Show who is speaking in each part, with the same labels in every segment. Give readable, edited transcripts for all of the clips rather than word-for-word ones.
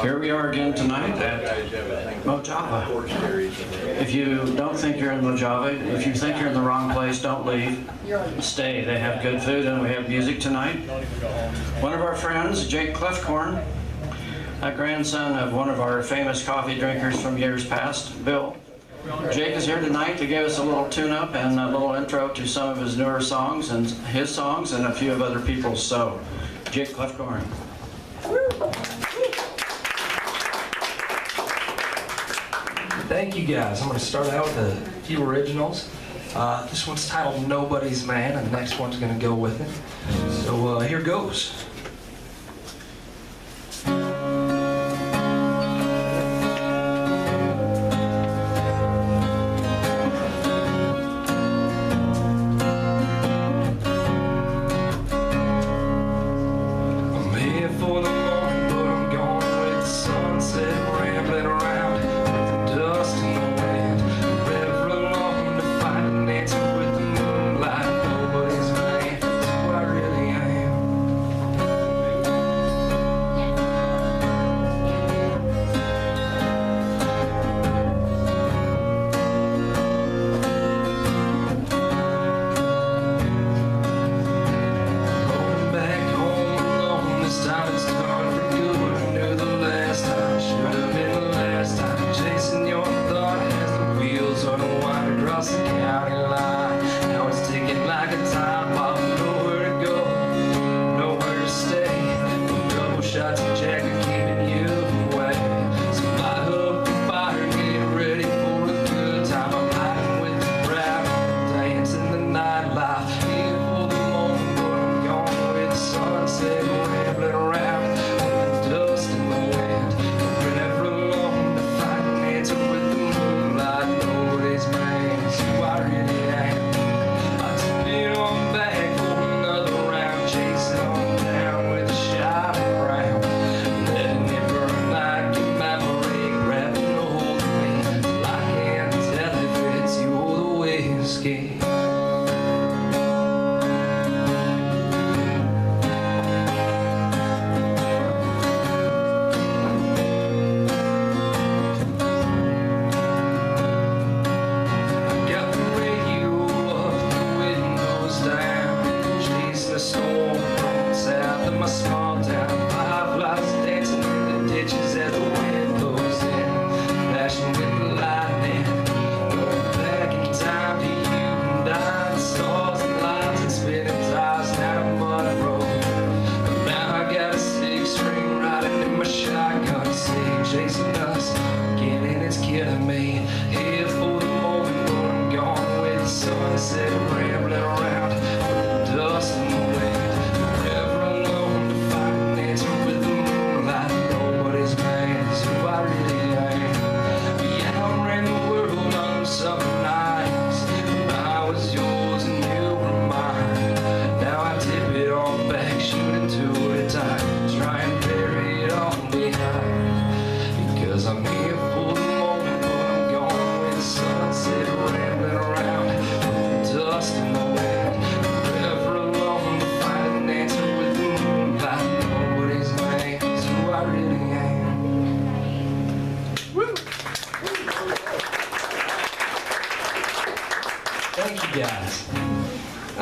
Speaker 1: Here we are again tonight at Mojave. If you don't think you're in Mojave, if you think you're in the wrong place, don't leave. Stay. They have good food and we have music tonight. One of our friends, Jake Kloefkorn, a grandson of one of our famous coffee drinkers from years past, Bill. Jake is here tonight to give us a little tune-up and a little intro to some of his newer songs and his songs and a few of other people's. So, Jake Kloefkorn.
Speaker 2: Thank you guys. I'm going to start out with a few originals. This one's titled Nobody's Man, and the next one's going to go with it. So here goes.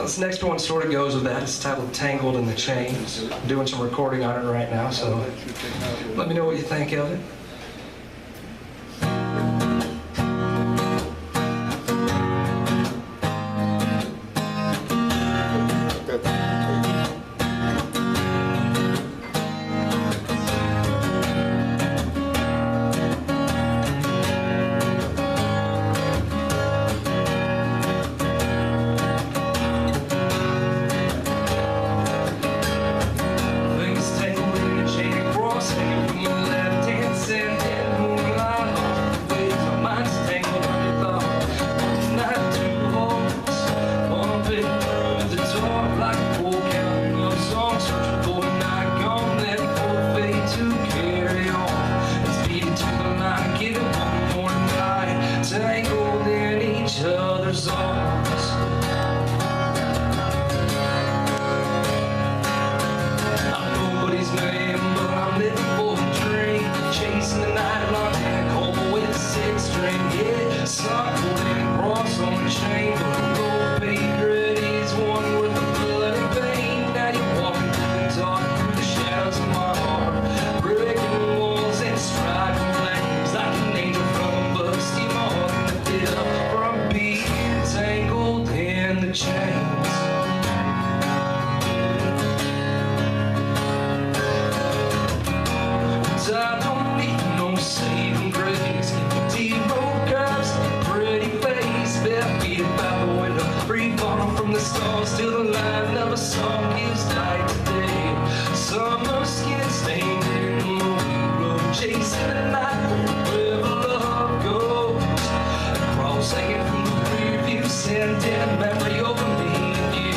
Speaker 2: This next one sort of goes with that. It's titled Tangled in the Chains. I'm doing some recording on it right now, so let me know what you think of it.
Speaker 3: Things tangled in the chain, crossing from the left hand side.
Speaker 2: bells till the line of a song gives light today. Summer skin stained in the road, chasing the night wherever love goes. Cross hanging from the rear view, sending a memory over me and you.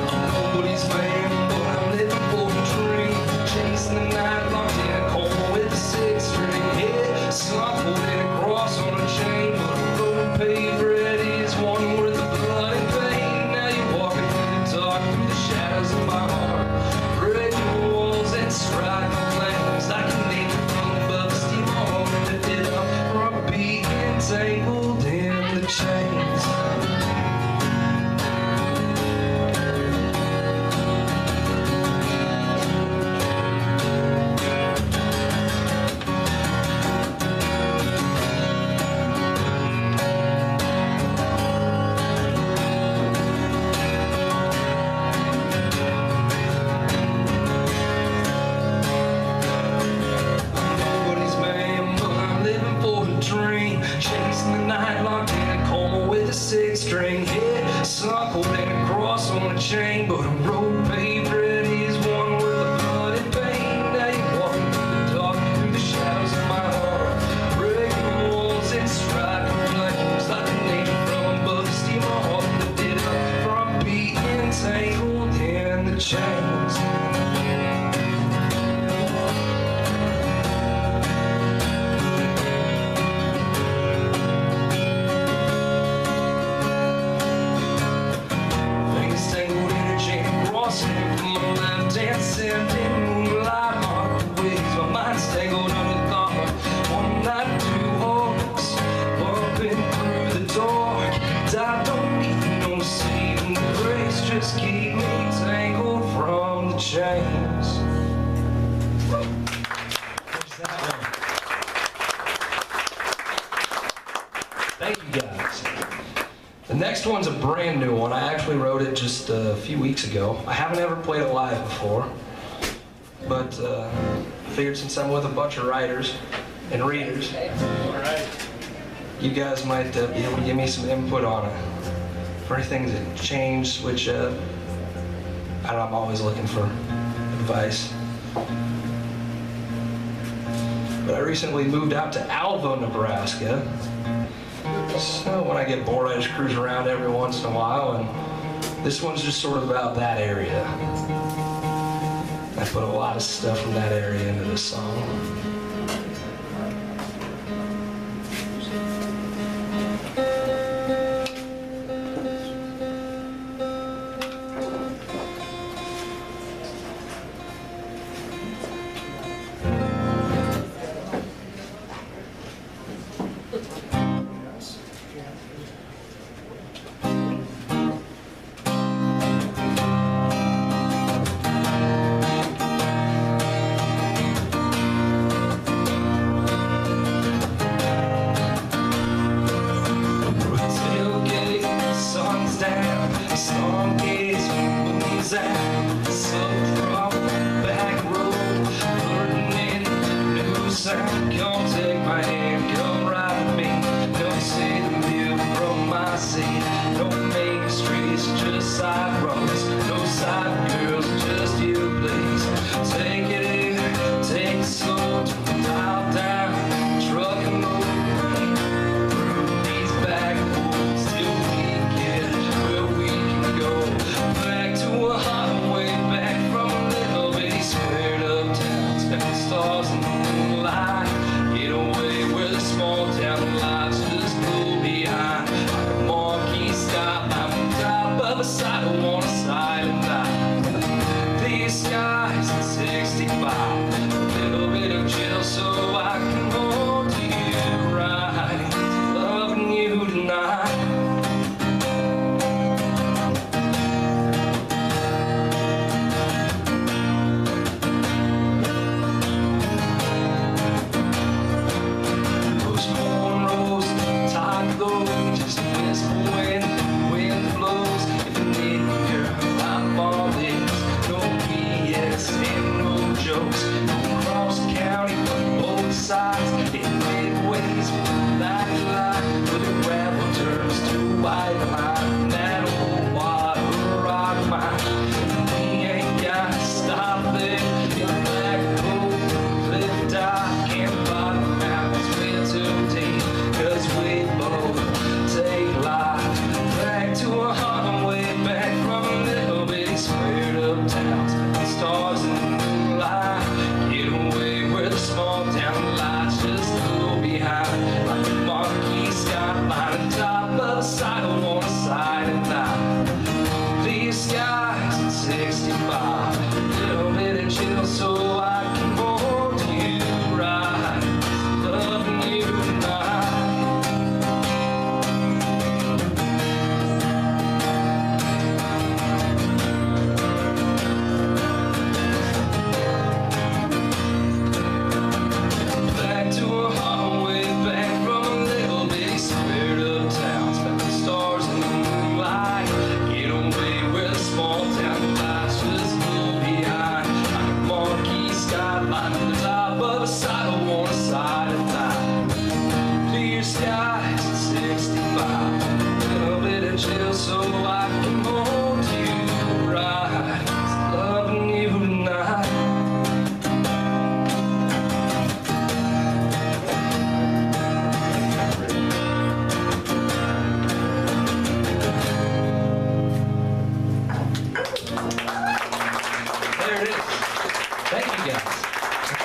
Speaker 2: I'm nobody's man, but I'm living for a dream. Chasing the night, locked in a corner with a six-string. Yeah, sun holding a cross on a chain, but a road paved red is one worth of blood and pain. Now you're walking through the dark, through the shadows of my heart, breaking walls and striking flames like an angel from above. Steam on lifted up from being entangled in the chains. Nobody's man, but I'm living for a dream. Chasing the night, locked in a coma with a six-string. Yeah, sun holding a cross on a chain, but a road paved red is one worth of blood and pain. Now you're walking through the dark, through the shadows of my heart, breaking walls and striking flames like an angel from above. Steam my heart lifted up from being entangled in the chains. Things tangled in a chain, crossing from my left hand, sending moonlight mark the ways. My mind's tangled under thought. One night, two hearts bumping through the dark. And I don't need no saving grace, just keep me tangled from the chains. There's that one. Thank you guys. The next one's a brand new one. I actually wrote it just a few weeks ago. I haven't ever played it live before, but I figured since I'm with a bunch of writers and readers, you guys might be able to give me some input on it. For anything that changed, switch up. I don't know, I'm always looking for advice. But I recently moved out to Alva, Nebraska. So when I get bored, I just cruise around every once in a while, and this one's just sort of about that area. I put a lot of stuff from that area into this song.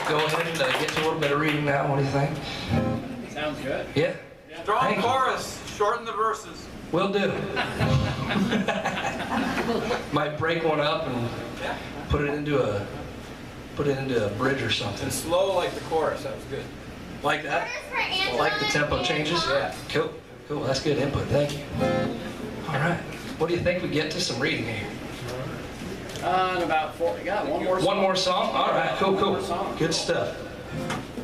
Speaker 2: Go ahead and get to a little bit of reading now. What do you think?
Speaker 1: Sounds good.
Speaker 2: Yeah?
Speaker 3: Strong chorus, shorten the verses.
Speaker 2: Will do. Might break one up and put it into a bridge or something.
Speaker 3: And slow like the chorus, that was good.
Speaker 2: Like that? Like the tempo changes?
Speaker 3: Yeah.
Speaker 2: Cool. Cool. That's good input. Thank you. All right. What do you think we get to some reading here?
Speaker 1: And about 4. Yeah, one more song.
Speaker 2: One more song? All right. Cool,
Speaker 1: One more
Speaker 2: cool.
Speaker 1: song.
Speaker 2: Good stuff.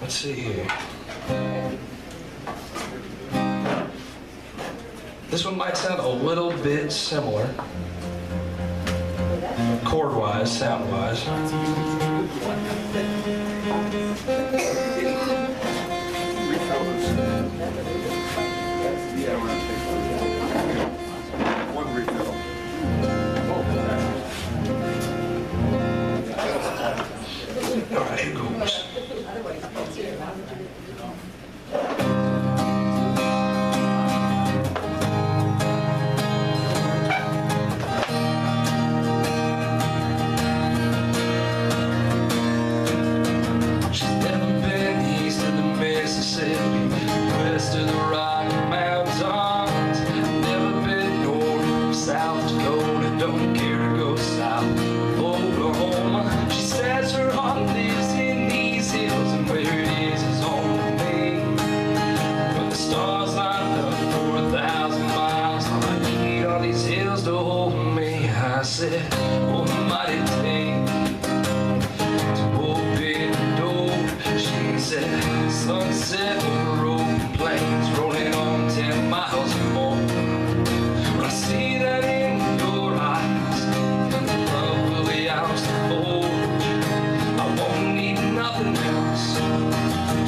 Speaker 2: Let's see here. This one might sound a little bit similar, chord-wise, sound-wise.
Speaker 3: One refill.
Speaker 2: All right, here goes. Sunset over open plains, rolling on 10 miles or more. When I see that in your eyes, love will be ours to forge. I won't need nothing else,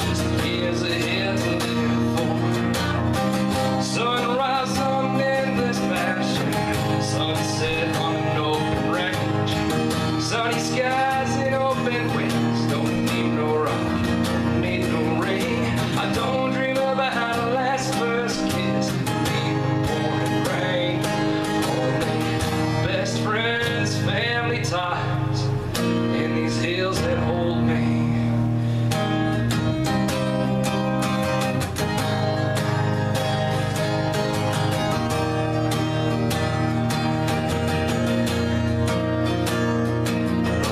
Speaker 2: just years ahead to live for. Sunrise on endless pasture, sunset on an open range, sunny skies and open winds, don't need no rock. I don't dream about how to last first kiss, leave the pouring rain. Only best friends, family ties, in these hills that hold me.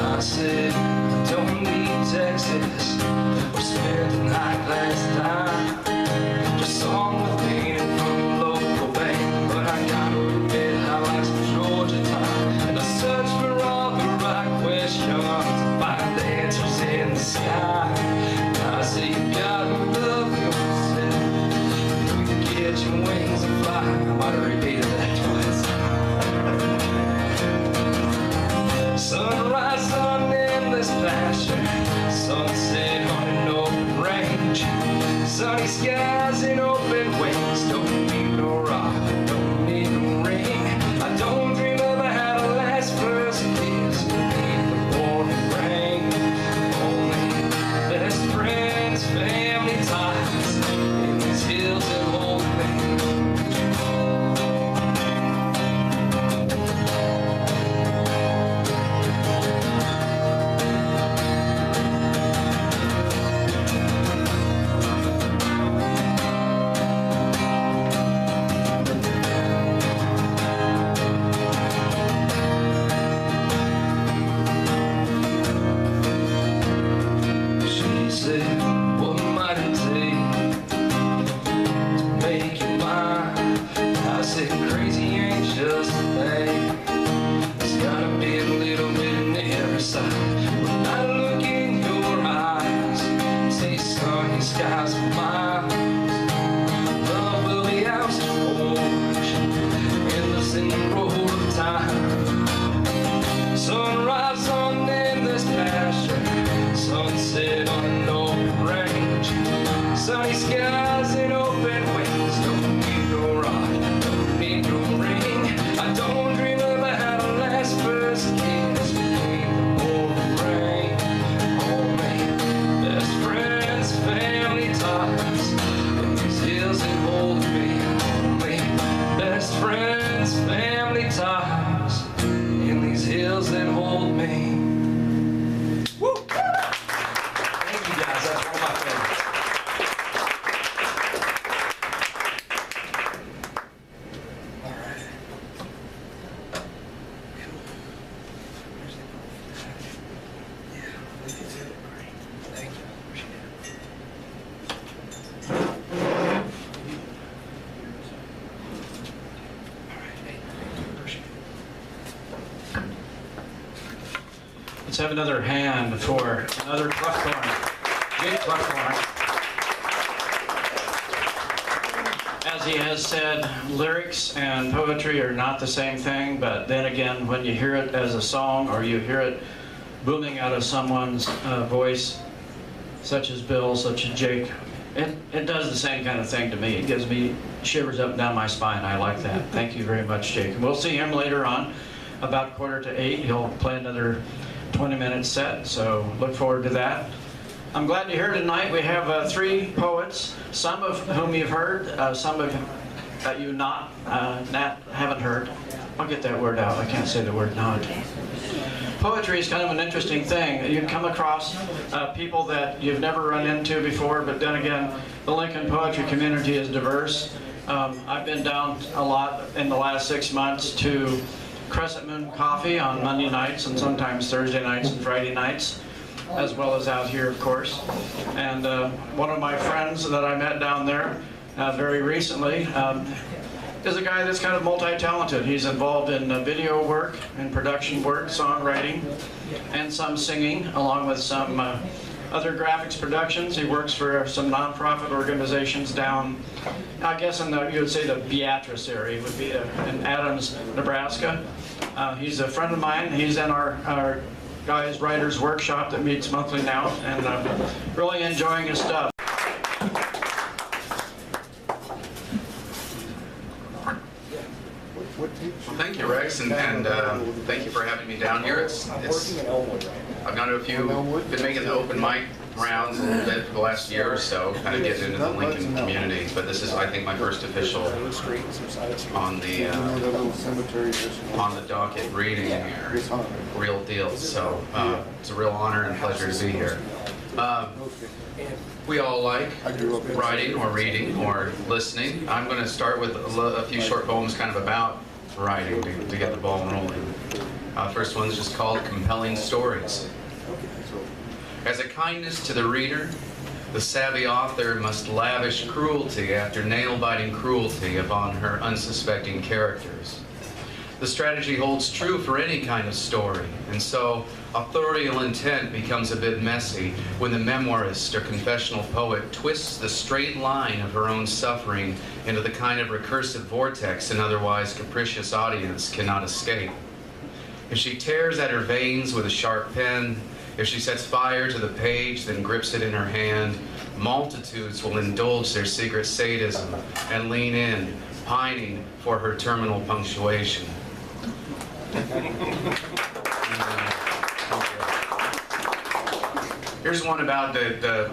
Speaker 2: I said, don't need Texas, we're spending high class time. Just song with meaning from a local band, but I gotta admit I like some Georgia time. And I search for all the right questions, find the answers in the sky. And I say you gotta love yourself, you can get your wings and fly. I might have repeated that twice. Sunrise on endless pasture, sunset on an open range, sunny skies and open wings, don't need no rock, don't need no ring. I don't dream about how to last first kiss, need the pouring rain. Only best friends, family ties, in these hills that hold me. What might it take to make you mine? I said crazy ain't just a thing, there's gotta be a little bit in every side. When I look in your eyes, say sunny skies for miles, love will be ours to forge, endless in the road of time. Sunrise on endless pasture, sunset on an open range, sunny skies and open wings, don't need no rock, don't need no ring. I don't dream about how to last first kiss, need the pouring rain. Only best friends, family ties,
Speaker 1: That's one of my favorites. Let's have another hand for another Kloefkorn, Jake Kloefkorn. As he has said, lyrics and poetry are not the same thing, but then again, when you hear it as a song or you hear it booming out of someone's voice, such as Bill, such as Jake, it does the same kind of thing to me. It gives me shivers up and down my spine. I like that. Thank you very much, Jake. And we'll see him later on, about 7:45. He'll play another 20-minute set, so look forward to that. I'm glad to hear tonight we have 3 poets, some of whom you've heard, some of that you haven't heard. I'll get that word out. I can't say the word not. Poetry is kind of an interesting thing. You come across people that you've never run into before, but then again, the Lincoln poetry community is diverse. I've been down a lot in the last 6 months to Crescent Moon Coffee on Monday nights and sometimes Thursday nights and Friday nights, as well as out here, of course. And one of my friends that I met down there very recently is a guy that's kind of multi-talented. He's involved in video work and production work, songwriting, and some singing, along with some other graphics productions. He works for some nonprofit organizations down, I guess you would say the Beatrice area would be in Adams, Nebraska. He's a friend of mine. He's in our guys writers workshop that meets monthly now, and I'm really enjoying his stuff.
Speaker 4: Well, thank you, Rex, and thank you for having me down here. I've gone to a few, been making the open mic rounds a little bit for the last year or so, kind of getting into the Lincoln community, but this is, I think, my first official on the docket reading here, real deal. So it's a real honor and pleasure to be here. We all like writing or reading or listening. I'm going to start with a few short poems kind of about writing to get the ball rolling. First one's just called Compelling Stories. As a kindness to the reader, the savvy author must lavish cruelty after nail-biting cruelty upon her unsuspecting characters. The strategy holds true for any kind of story, and so authorial intent becomes a bit messy when the memoirist or confessional poet twists the straight line of her own suffering into the kind of recursive vortex an otherwise capricious audience cannot escape. If she tears at her veins with a sharp pen, if she sets fire to the page, then grips it in her hand, multitudes will indulge their secret sadism and lean in, pining for her terminal punctuation. Here's one about the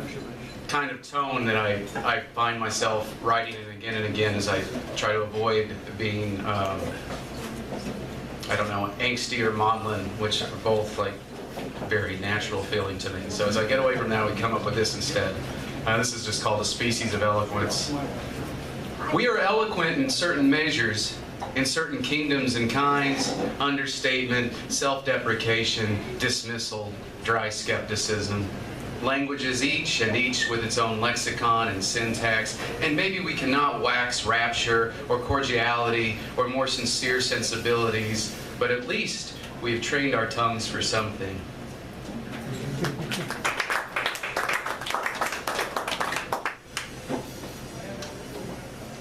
Speaker 4: kind of tone that I find myself writing it again and again as I try to avoid being, I don't know, angsty or maudlin, which are both like very natural feeling to me. So as I get away from that, we come up with this instead. This is just called A Species of Eloquence. We are eloquent in certain measures, in certain kingdoms and kinds: understatement, self-deprecation, dismissal, dry skepticism. Languages each with its own lexicon and syntax, and maybe we cannot wax rapture or cordiality or more sincere sensibilities, but at least we've trained our tongues for something.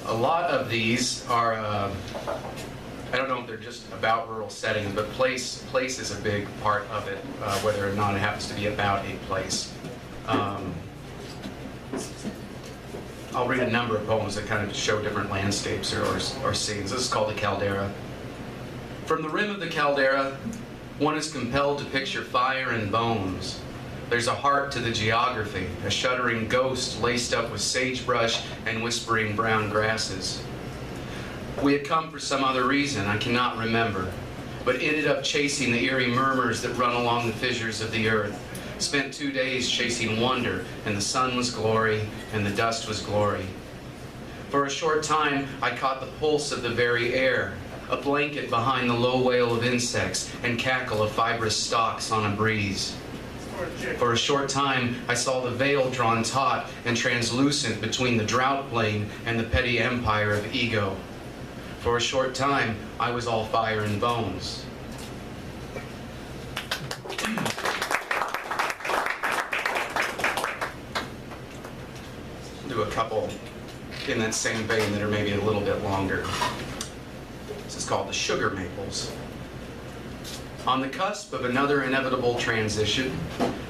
Speaker 4: A lot of these are, I don't know if they're just about rural settings, but place is a big part of it, whether or not it happens to be about a place. I'll read a number of poems that kind of show different landscapes or scenes. This is called The Caldera. From the rim of the caldera, one is compelled to picture fire and bones. There's a heart to the geography, a shuddering ghost laced up with sagebrush and whispering brown grasses. We had come for some other reason, I cannot remember, but ended up chasing the eerie murmurs that run along the fissures of the earth, Spent 2 days chasing wonder, and the sun was glory, and the dust was glory. For a short time, I caught the pulse of the very air, a blanket behind the low wail of insects and cackle of fibrous stalks on a breeze. For a short time, I saw the veil drawn taut and translucent between the drought plain and the petty empire of ego. For a short time, I was all fire and bones. Do a couple in that same vein that are maybe a little bit longer. This is called the Sugar Maples. On the cusp of another inevitable transition,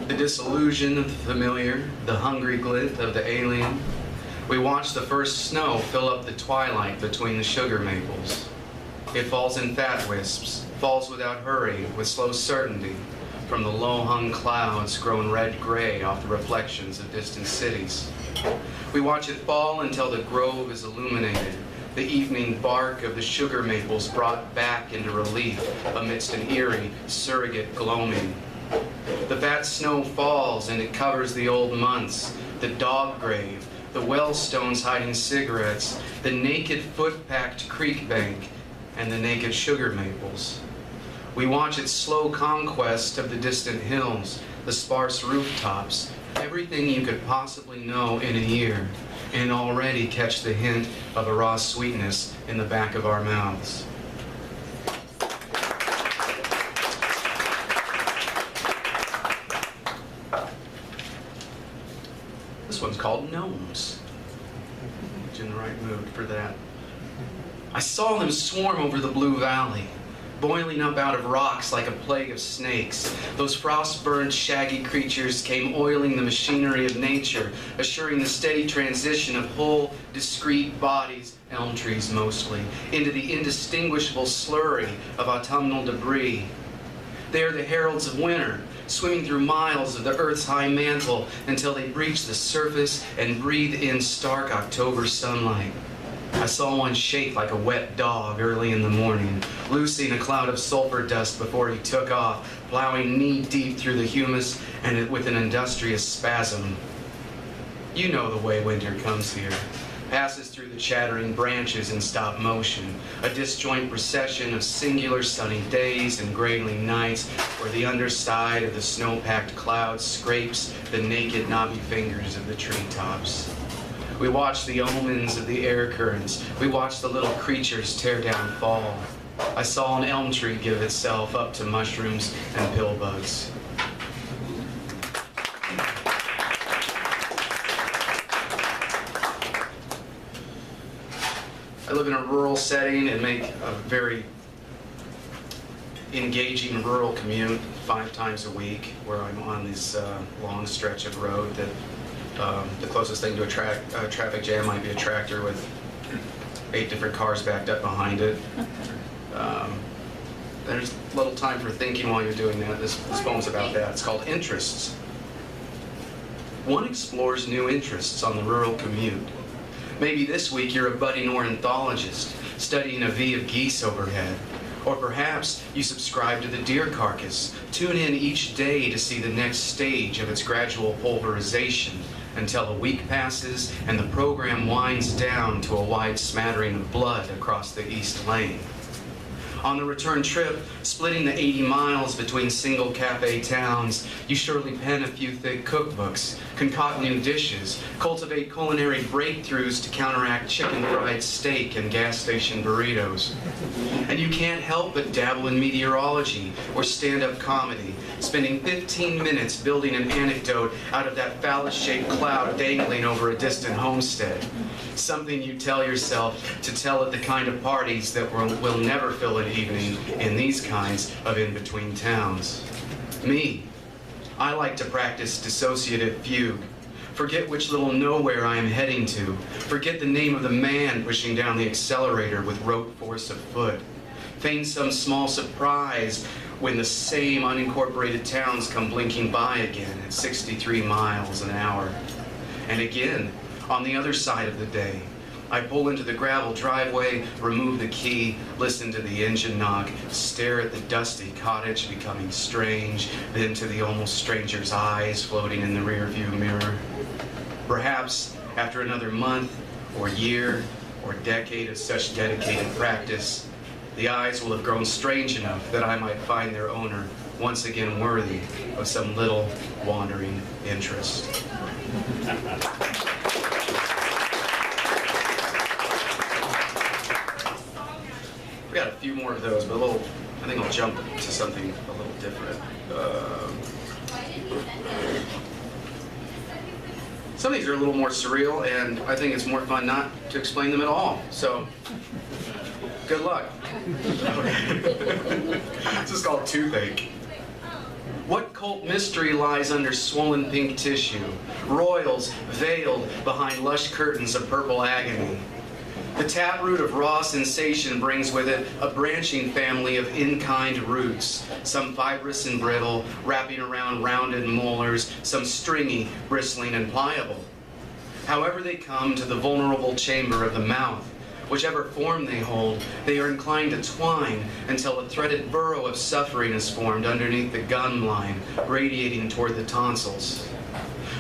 Speaker 4: the disillusion of the familiar, the hungry glint of the alien, we watch the first snow fill up the twilight between the sugar maples. It falls in fat wisps, falls without hurry, with slow certainty, from the low-hung clouds grown red-gray off the reflections of distant cities. We watch it fall until the grove is illuminated, the evening bark of the sugar maples brought back into relief amidst an eerie, surrogate gloaming. The fat snow falls and it covers the old months, the dog grave, the well stones hiding cigarettes, the naked foot-packed creek bank, and the naked sugar maples. We watch its slow conquest of the distant hills, the sparse rooftops, everything you could possibly know in a year, and already catch the hint of a raw sweetness in the back of our mouths. This one's called Gnomes. Get you in the right mood for that. I saw them swarm over the Blue Valley, boiling up out of rocks like a plague of snakes. Those frost-burned, shaggy creatures came oiling the machinery of nature, assuring the steady transition of whole, discrete bodies, elm trees mostly, into the indistinguishable slurry of autumnal debris. They are the heralds of winter, swimming through miles of the Earth's high mantle until they breach the surface and breathe in stark October sunlight. I saw one shake like a wet dog early in the morning, loosing a cloud of sulfur dust before he took off, plowing knee-deep through the humus and with an industrious spasm. You know the way winter comes here. Passes through the chattering branches in stop motion, a disjoint procession of singular sunny days and grayling nights where the underside of the snow-packed clouds scrapes the naked knobby fingers of the treetops. We watch the omens of the air currents. We watch the little creatures tear down fall. I saw an elm tree give itself up to mushrooms and pillbugs. I live in a rural setting and make a very engaging rural commute 5 times a week, where I'm on this long stretch of road that the closest thing to a traffic jam might be a tractor with 8 different cars backed up behind it. There's little time for thinking while you're doing that. This poem's about that. It's called Interests. One explores new interests on the rural commute. Maybe this week you're a budding ornithologist studying a V of geese overhead. Or perhaps you subscribe to the deer carcass. Tune in each day to see the next stage of its gradual pulverization until a week passes and the program winds down to a wide smattering of blood across the East Lane. On the return trip, splitting the 80 miles between single cafe towns, you surely pen a few thick cookbooks, concoct new dishes, cultivate culinary breakthroughs to counteract chicken fried steak and gas station burritos. And you can't help but dabble in meteorology or stand-up comedy, spending 15 minutes building an anecdote out of that phallus-shaped cloud dangling over a distant homestead. Something you tell yourself to tell at the kind of parties that will never fill an evening in these kinds of in-between towns. Me, I like to practice dissociative fugue. Forget which little nowhere I am heading to. Forget the name of the man pushing down the accelerator with rote force of foot. Feign some small surprise when the same unincorporated towns come blinking by again at 63 miles an hour. And again, on the other side of the day, I pull into the gravel driveway, remove the key, listen to the engine knock, stare at the dusty cottage becoming strange, then to the almost stranger's eyes floating in the rearview mirror. Perhaps after another month or year or decade of such dedicated practice, the eyes will have grown strange enough that I might find their owner once again worthy of some little wandering interest. We got a few more of those, but I think I'll jump to something a little different. Some of these are a little more surreal, and I think it's more fun not to explain them at all. So, good luck. This is called Toothache. What cult mystery lies under swollen pink tissue, royals veiled behind lush curtains of purple agony? The taproot of raw sensation brings with it a branching family of in-kind roots, some fibrous and brittle, wrapping around rounded molars, some stringy, bristling, and pliable. However they come to the vulnerable chamber of the mouth, whichever form they hold, they are inclined to twine until a threaded burrow of suffering is formed underneath the gum line, radiating toward the tonsils.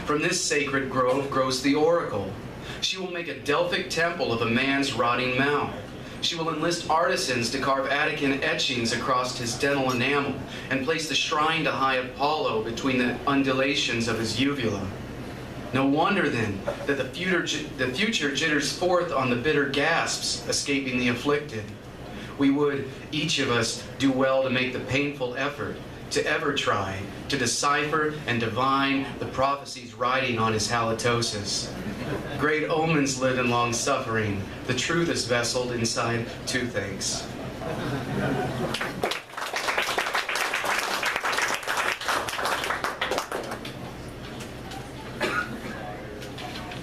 Speaker 4: From this sacred grove grows the oracle. She will make a Delphic temple of a man's rotting mouth. She will enlist artisans to carve Attican etchings across his dental enamel and place the shrine to high Apollo between the undulations of his uvula. No wonder, then, that the future jitters forth on the bitter gasps escaping the afflicted. We would, each of us, do well to make the painful effort to ever try to decipher and divine the prophecies riding on his halitosis. Great omens live in long suffering. The truth is vesseled inside toothaches.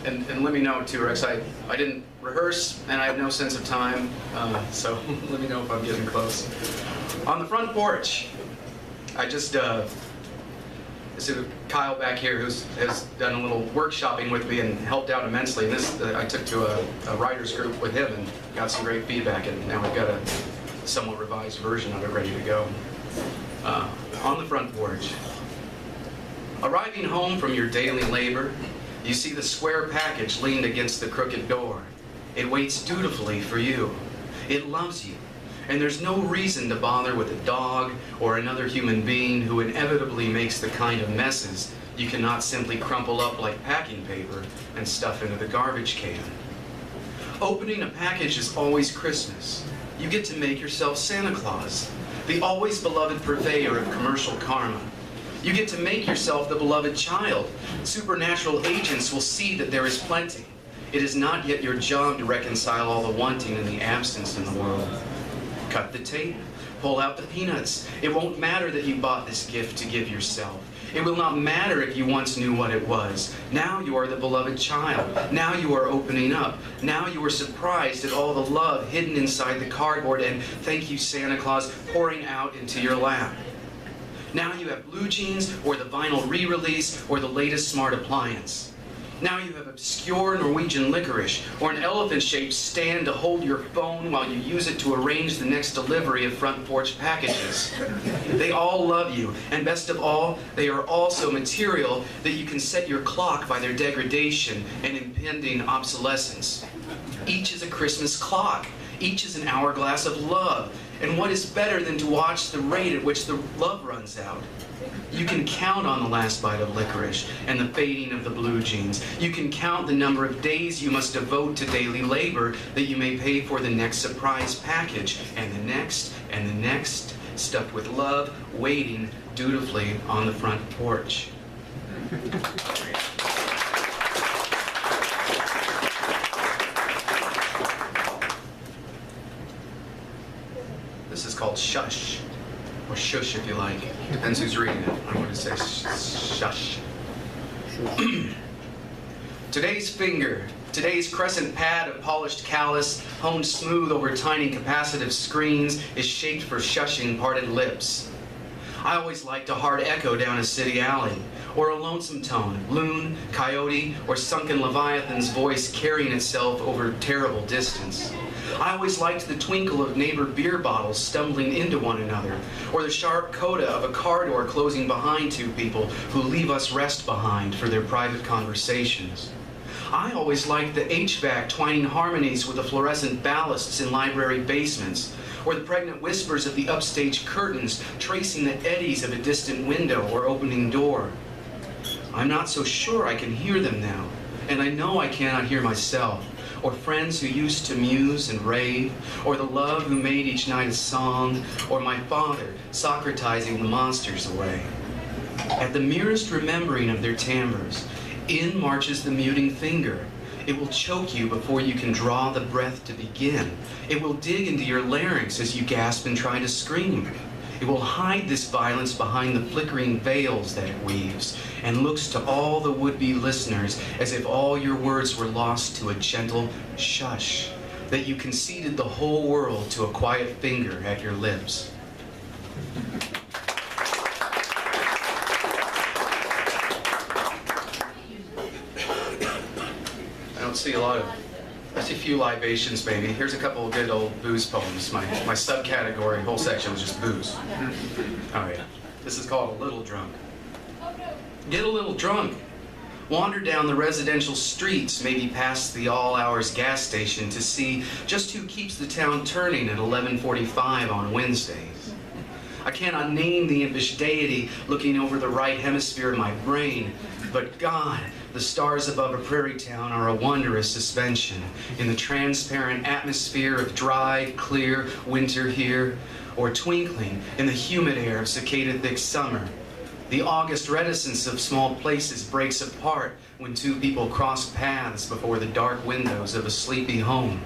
Speaker 4: And let me know too, Rex, I didn't rehearse and I have no sense of time, so let me know if I'm getting close. On the front porch, I just, so Kyle back here has done a little workshopping with me and helped out immensely. And this I took to a writer's group with him and got some great feedback, and now we've got a somewhat revised version of it ready to go. On the front porch. Arriving home from your daily labor, you see the square package leaned against the crooked door. It waits dutifully for you. It loves you. And there's no reason to bother with a dog or another human being who inevitably makes the kind of messes you cannot simply crumple up like packing paper and stuff into the garbage can. Opening a package is always Christmas. You get to make yourself Santa Claus, the always beloved purveyor of commercial karma. You get to make yourself the beloved child. Supernatural agents will see that there is plenty. It is not yet your job to reconcile all the wanting and the absence in the world. Cut the tape, pull out the peanuts. It won't matter that you bought this gift to give yourself. It will not matter if you once knew what it was. Now you are the beloved child. Now you are opening up. Now you are surprised at all the love hidden inside the cardboard and thank you, Santa Claus, pouring out into your lap. Now you have blue jeans or the vinyl re-release or the latest smart appliance. Now you have obscure Norwegian licorice or an elephant-shaped stand to hold your phone while you use it to arrange the next delivery of front porch packages. They all love you, and best of all, they are all so material that you can set your clock by their degradation and impending obsolescence. Each is a Christmas clock. Each is an hourglass of love. And what is better than to watch the rate at which the love runs out? You can count on the last bite of licorice and the fading of the blue jeans. You can count the number of days you must devote to daily labor that you may pay for the next surprise package, and the next, stuffed with love, waiting dutifully on the front porch. This is called Shush, or Shush if you like. Depends who's reading it. I'm going to say Shush. Today's finger, today's crescent pad of polished callus, honed smooth over tiny capacitive screens, is shaped for shushing parted lips. I always liked a hard echo down a city alley, or a lonesome tone, loon, coyote, or sunken leviathan's voice carrying itself over terrible distance. I always liked the twinkle of neighbor beer bottles stumbling into one another, or the sharp coda of a car door closing behind two people who leave us rest behind for their private conversations. I always liked the HVAC twining harmonies with the fluorescent ballasts in library basements, or the pregnant whispers of the upstage curtains tracing the eddies of a distant window or opening door. I'm not so sure I can hear them now, and I know I cannot hear myself, or friends who used to muse and rave, or the love who made each night a song, or my father Socratizing the monsters away. At the merest remembering of their timbres, in marches the muting finger. It will choke you before you can draw the breath to begin. It will dig into your larynx as you gasp and try to scream. It will hide this violence behind the flickering veils that it weaves, and looks to all the would-be listeners as if all your words were lost to a gentle shush, that you conceded the whole world to a quiet finger at your lips. I see a few libations maybe. Here's a couple of good old booze poems. My subcategory, whole section was just booze. Oh yeah. This is called A Little Drunk. Get a little drunk. Wander down the residential streets, maybe past the All Hours gas station to see just who keeps the town turning at 11:45 on Wednesdays. I cannot name the impish deity looking over the right hemisphere of my brain, but God, the stars above a prairie town are a wondrous suspension in the transparent atmosphere of dry, clear winter here, or twinkling in the humid air of cicada-thick summer. The August reticence of small places breaks apart when two people cross paths before the dark windows of a sleepy home.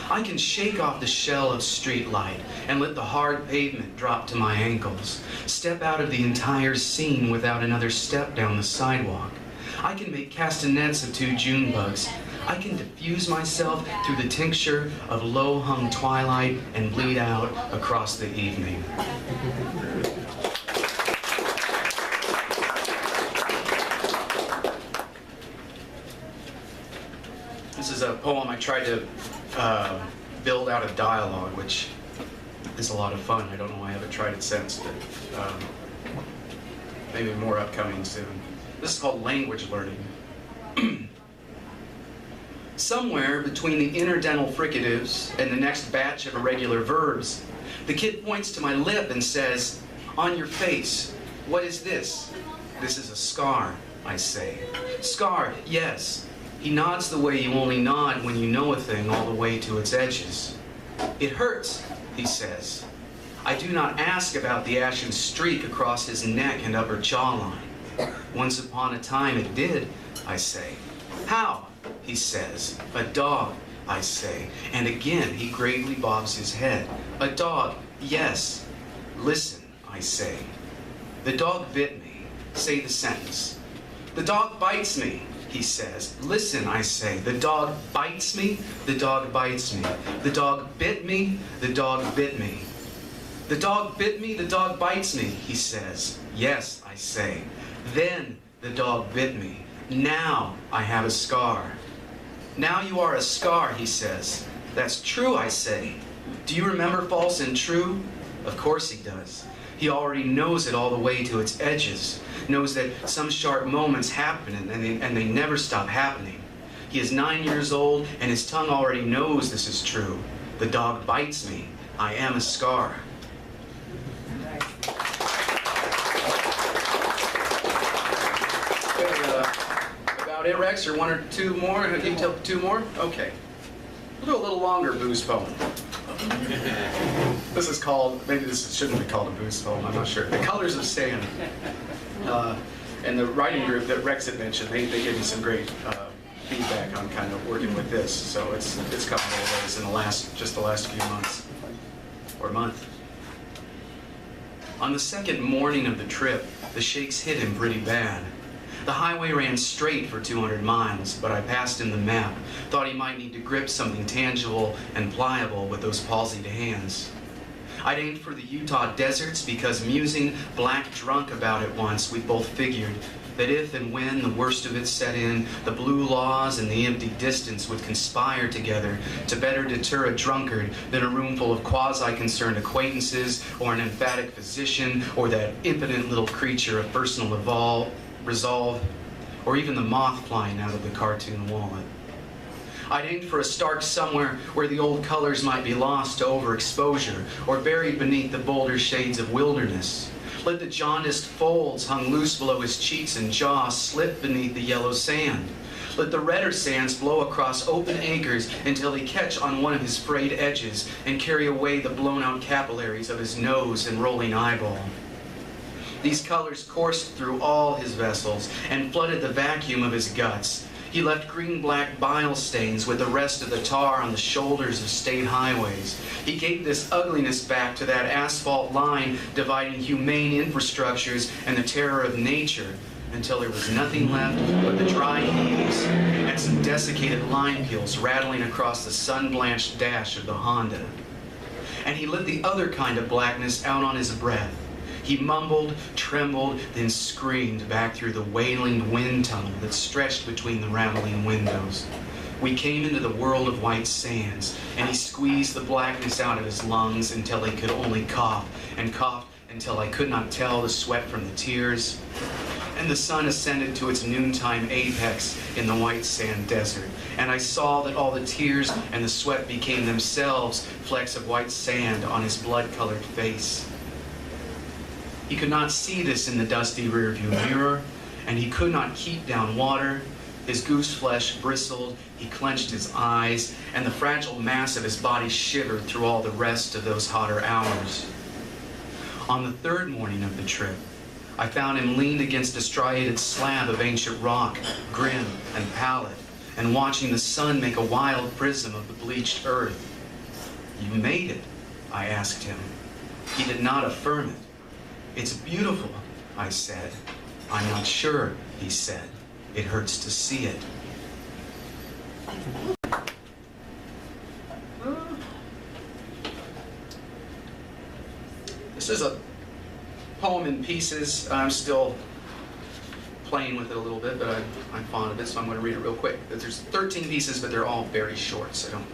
Speaker 4: I can shake off the shell of street light and let the hard pavement drop to my ankles, step out of the entire scene without another step down the sidewalk. I can make castanets of two June bugs. I can diffuse myself through the tincture of low-hung twilight and bleed out across the evening. This is a poem I tried to build out of dialogue, which is a lot of fun. I don't know why I haven't tried it since, but maybe more upcoming soon. This is called Language Learning. Somewhere between the interdental fricatives and the next batch of irregular verbs, the kid points to my lip and says, "On your face, what is this?" "This is a scar," I say. "Scar, yes." He nods the way you only nod when you know a thing all the way to its edges. "It hurts," he says. I do not ask about the ashen streak across his neck and upper jawline. "Once upon a time it did," I say. "How?" he says. "A dog," I say. And again he gravely bobs his head. "A dog, yes." "Listen," I say. "The dog bit me." Say the sentence. "The dog bites me," he says. "Listen," I say. "The dog bites me." "The dog bites me." "The dog bit me." "The dog bit me." "The dog bit me." "The dog bites me," he says. "Yes," I say. "Then the dog bit me. Now I have a scar." "Now you are a scar," he says. "That's true," I say. "Do you remember false and true?" Of course he does. He already knows it all the way to its edges, knows that some sharp moments happen and they never stop happening. He is 9 years old and his tongue already knows this is true. The dog bites me. I am a scar. About it, Rex, or one or two more? Can you tell two more? Okay. We'll do a little longer booze poem. This is called, maybe this shouldn't be called a booze poem, I'm not sure. The Colors of Sand. And the writing group that Rex had mentioned, they gave me some great feedback on kind of working with this. So it's come a little ways in the last few months, or month. On the second morning of the trip, the shakes hit him pretty bad. The highway ran straight for 200 miles, but I passed him the map, thought he might need to grip something tangible and pliable with those palsied hands. I'd aimed for the Utah deserts because, musing black drunk about it once, we both figured that if and when the worst of it set in, the blue laws and the empty distance would conspire together to better deter a drunkard than a room full of quasi-concerned acquaintances or an emphatic physician or that impotent little creature of personal resolve or even the moth flying out of the cartoon wallet. I'd aimed for a stark somewhere where the old colors might be lost to overexposure or buried beneath the bolder shades of wilderness. Let the jaundiced folds hung loose below his cheeks and jaw slip beneath the yellow sand. Let the redder sands blow across open acres until they catch on one of his frayed edges and carry away the blown-out capillaries of his nose and rolling eyeball. These colors coursed through all his vessels and flooded the vacuum of his guts. He left green-black bile stains with the rest of the tar on the shoulders of state highways. He gave this ugliness back to that asphalt line dividing humane infrastructures and the terror of nature until there was nothing left but the dry heaves and some desiccated lime peels rattling across the sun-blanched dash of the Honda. And he let the other kind of blackness out on his breath. He mumbled, trembled, then screamed back through the wailing wind tunnel that stretched between the rattling windows. We came into the world of white sands, and he squeezed the blackness out of his lungs until he could only cough, and coughed until I could not tell the sweat from the tears. And the sun ascended to its noontime apex in the white sand desert, and I saw that all the tears and the sweat became themselves flecks of white sand on his blood-colored face. He could not see this in the dusty rearview mirror, and he could not keep down water. His goose flesh bristled, he clenched his eyes, and the fragile mass of his body shivered through all the rest of those hotter hours. On the third morning of the trip, I found him leaned against a striated slab of ancient rock, grim and pallid, and watching the sun make a wild prism of the bleached earth. "You made it?" I asked him. He did not affirm it. "It's beautiful," I said. "I'm not sure," he said. "It hurts to see it." This is a poem in pieces. I'm still playing with it a little bit, but I'm fond of it, so I'm going to read it real quick. There's 13 pieces, but they're all very short, so don't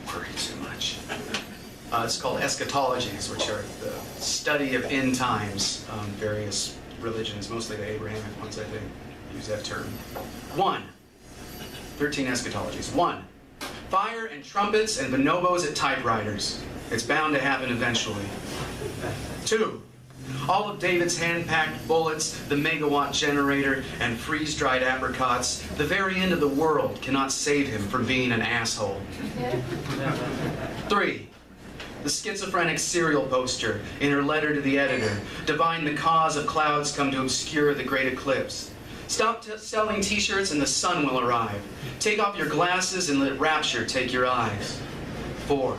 Speaker 4: worry too much. It's called Eschatologies, which are the study of end times. Various religions, mostly the Abrahamic ones, I think, use that term. 13 eschatologies. 1. Fire and trumpets and bonobos at typewriters. It's bound to happen eventually. 2. All of David's hand-packed bullets, the megawatt generator, and freeze-dried apricots, the very end of the world cannot save him from being an asshole. 3. The schizophrenic serial poster, in her letter to the editor, divine the cause of clouds come to obscure the great eclipse. Stop selling t-shirts and the sun will arrive. Take off your glasses and let rapture take your eyes. 4.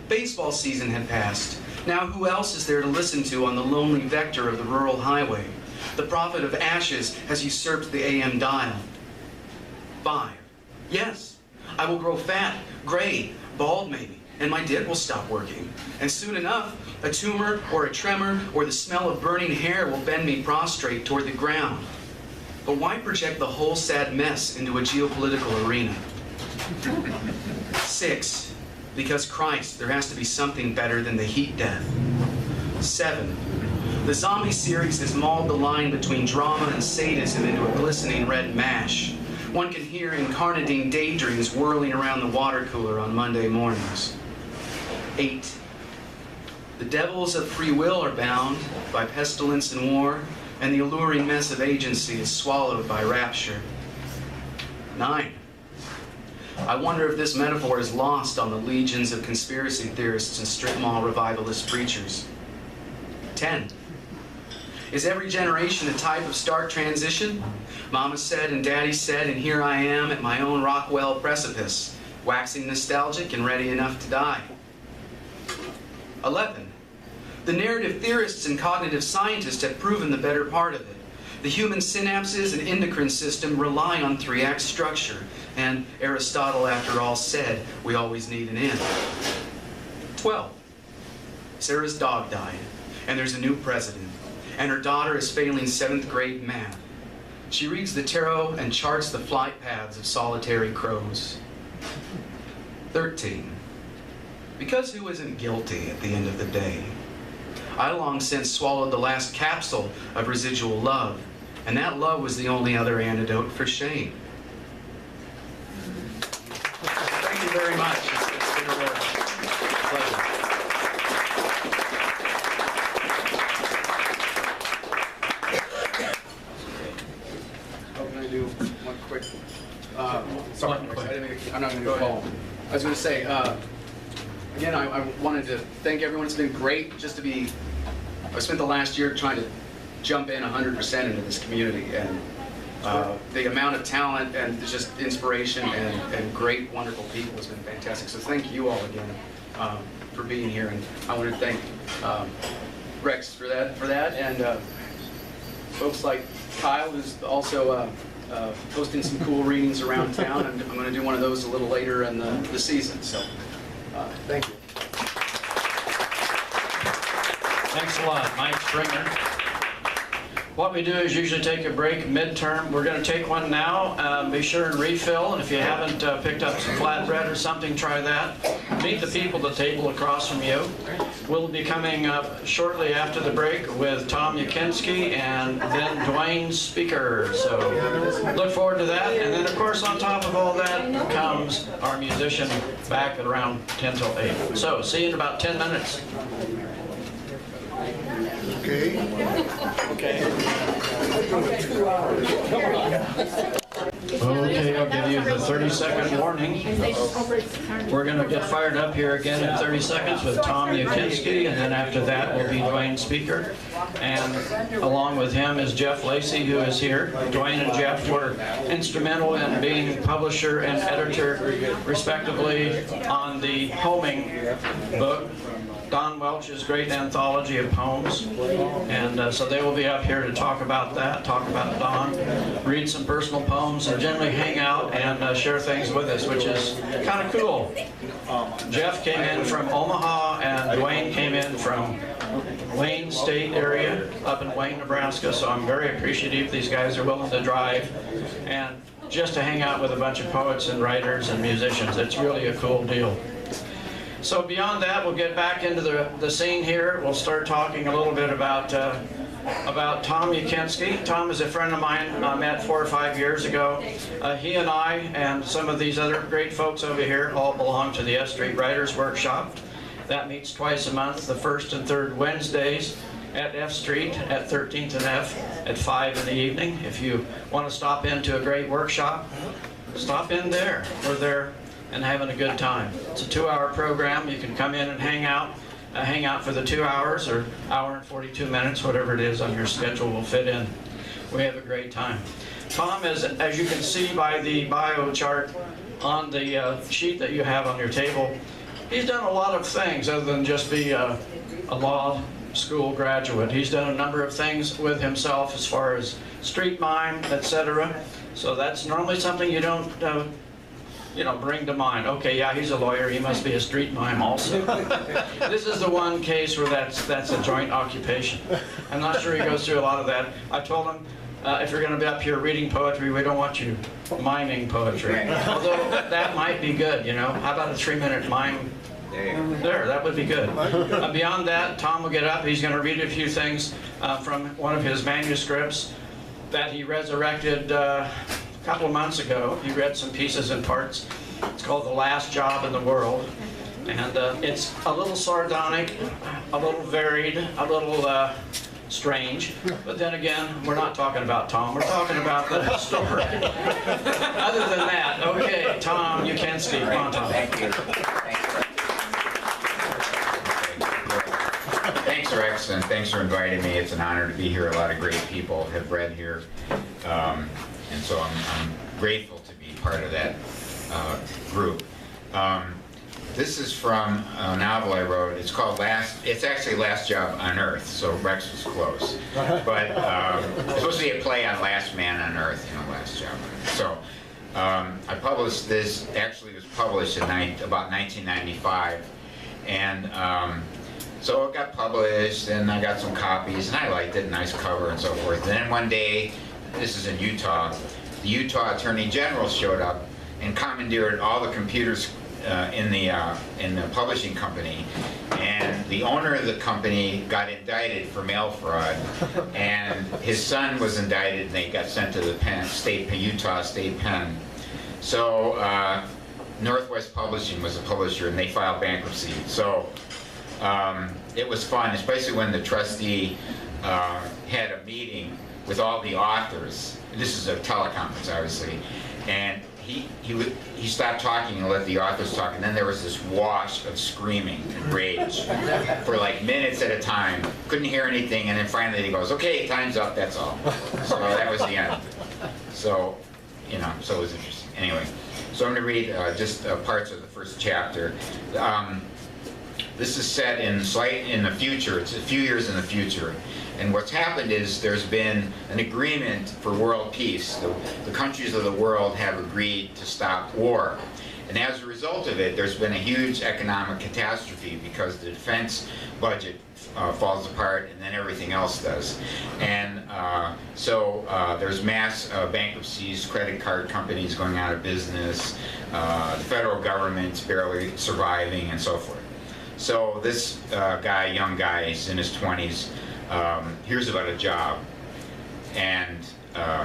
Speaker 4: Baseball season had passed. Now who else is there to listen to on the lonely vector of the rural highway? The prophet of ashes has usurped the AM dial. 5. Yes, I will grow fat, gray, bald maybe, and my dick will stop working. And soon enough, a tumor or a tremor or the smell of burning hair will bend me prostrate toward the ground. But why project the whole sad mess into a geopolitical arena? 6. Because Christ, there has to be something better than the heat death. 7. The zombie series has mauled the line between drama and sadism into a glistening red mash. One can hear incarnadine daydreams whirling around the water cooler on Monday mornings. 8. The devils of free will are bound by pestilence and war, and the alluring mess of agency is swallowed by rapture. 9. I wonder if this metaphor is lost on the legions of conspiracy theorists and strip mall revivalist preachers. 10. Is every generation a type of stark transition? Mama said and Daddy said, and here I am at my own Rockwell precipice, waxing nostalgic and ready enough to die. 11. The narrative theorists and cognitive scientists have proven the better part of it. The human synapses and endocrine system rely on 3-act structure, and Aristotle, after all, said we always need an end. 12. Sarah's dog died, and there's a new president, and her daughter is failing 7th grade math. She reads the tarot and charts the flight paths of solitary crows. 13. Because who isn't guilty at the end of the day? I long since swallowed the last capsule of residual love, and that love was the only other antidote for shame. Thank you very much. It's been a real pleasure. Oh, can I do one quick? Sorry, I'm not going to go home. I was going to say, again, I wanted to thank everyone. It's been great just to be. I spent the last year trying to jump in 100% into this community, and the amount of talent and just inspiration and great, wonderful people has been fantastic. So thank you all again for being here, and I want to thank Rex for that, and folks like Kyle, who's also hosting some cool readings around town. I'm going to do one of those a little later in the season. So thank you.
Speaker 1: Thanks a lot, Mike Springer. What we do is usually take a break midterm. We're going to take one now. Be sure and refill. And if you haven't picked up some flatbread or something, try that. Meet the people at the table across from you. We'll be coming up shortly after the break with Tom Ukinski and then Dwaine Spieker. So look forward to that. And then, of course, on top of all that comes our musician back at around 10 till 8. So see you in about 10 minutes.
Speaker 5: Okay.
Speaker 1: Okay, I'll give you the 30-second warning. We're going to get fired up here again in 30 seconds with Tom Ukinski, and then after that will be Dwaine Spieker. And along with him is Jeff Lacey, who is here. Dwaine and Jeff were instrumental in being publisher and editor, respectively, on the Homing book, Don Welch's great anthology of poems, and so they will be up here to talk about that, talk about Don, read some personal poems, and generally hang out and share things with us, which is kind of cool. Jeff came in from Omaha, and Dwaine came in from Wayne State area, up in Wayne, Nebraska, so I'm very appreciative these guys are willing to drive and just to hang out with a bunch of poets and writers and musicians. It's really a cool deal. So beyond that, we'll get back into the scene here. We'll start talking a little bit about Tom Ukinski. Tom is a friend of mine I met 4 or 5 years ago. He and I and some of these other great folks over here all belong to the F Street Writers Workshop. That meets twice a month, the first and third Wednesdays at F Street at 13th and F at 5 in the evening. If you want to stop into a great workshop, stop in there. We're there and having a good time. It's a 2-hour program. You can come in and hang out for the 2 hours or hour and 42 minutes, whatever it is on your schedule will fit in. We have a great time. Tom is, as you can see by the bio chart on the sheet that you have on your table, he's done a lot of things other than just be a law school graduate. He's done a number of things with himself as far as street mime, etc. So that's normally something you don't bring to mind. Okay, yeah, he's a lawyer. He must be a street mime also. This is the one case where that's a joint occupation. I'm not sure he goes through a lot of that. I told him, if you're going to be up here reading poetry, we don't want you miming poetry. Although that might be good, How about a 3-minute mime? There, that would be good. Beyond that, Tom will get up. He's going to read a few things from one of his manuscripts that he resurrected a couple of months ago. He read some pieces and parts. It's called The Last Job in the World. And it's a little sardonic, a little varied, a little strange. But then again, we're not talking about Tom. We're talking about the story. Other than that, okay, Tom Ukinski. Come on, Tom.
Speaker 6: Thank you. Thanks, Rex, and thanks for inviting me. It's an honor to be here. A lot of great people have read here. And so I'm grateful to be part of that group. This is from a novel I wrote. It's called it's actually Last Job on Earth, so Rex was close. But it's supposed to be a play on Last Man on Earth, Last Job on Earth. So I published this, actually it was published in about 1995. And So it got published, and I got some copies, and I liked it, nice cover and so forth. And then one day, this is in Utah, the Utah Attorney General showed up and commandeered all the computers in the publishing company, and the owner of the company got indicted for mail fraud, and his son was indicted, and they got sent to the Utah State Pen. So Northwest Publishing was a publisher, and they filed bankruptcy. So it was fun, especially when the trustee had a meeting with all the authors. This is a teleconference, obviously, and he stopped talking and let the authors talk, and then there was this wash of screaming and rage for like minutes at a time. Couldn't hear anything, and then finally he goes, "Okay, time's up, that's all." So that was the end. So, so it was interesting. Anyway, so I'm going to read just parts of the first chapter. This is set in the future. It's a few years in the future. And what's happened is there's been an agreement for world peace. The countries of the world have agreed to stop war. And as a result of it, there's been a huge economic catastrophe because the defense budget falls apart, and then everything else does. And so there's mass bankruptcies, credit card companies going out of business, the federal government's barely surviving, and so forth. So this young guy, he's in his 20s, hears about a job, and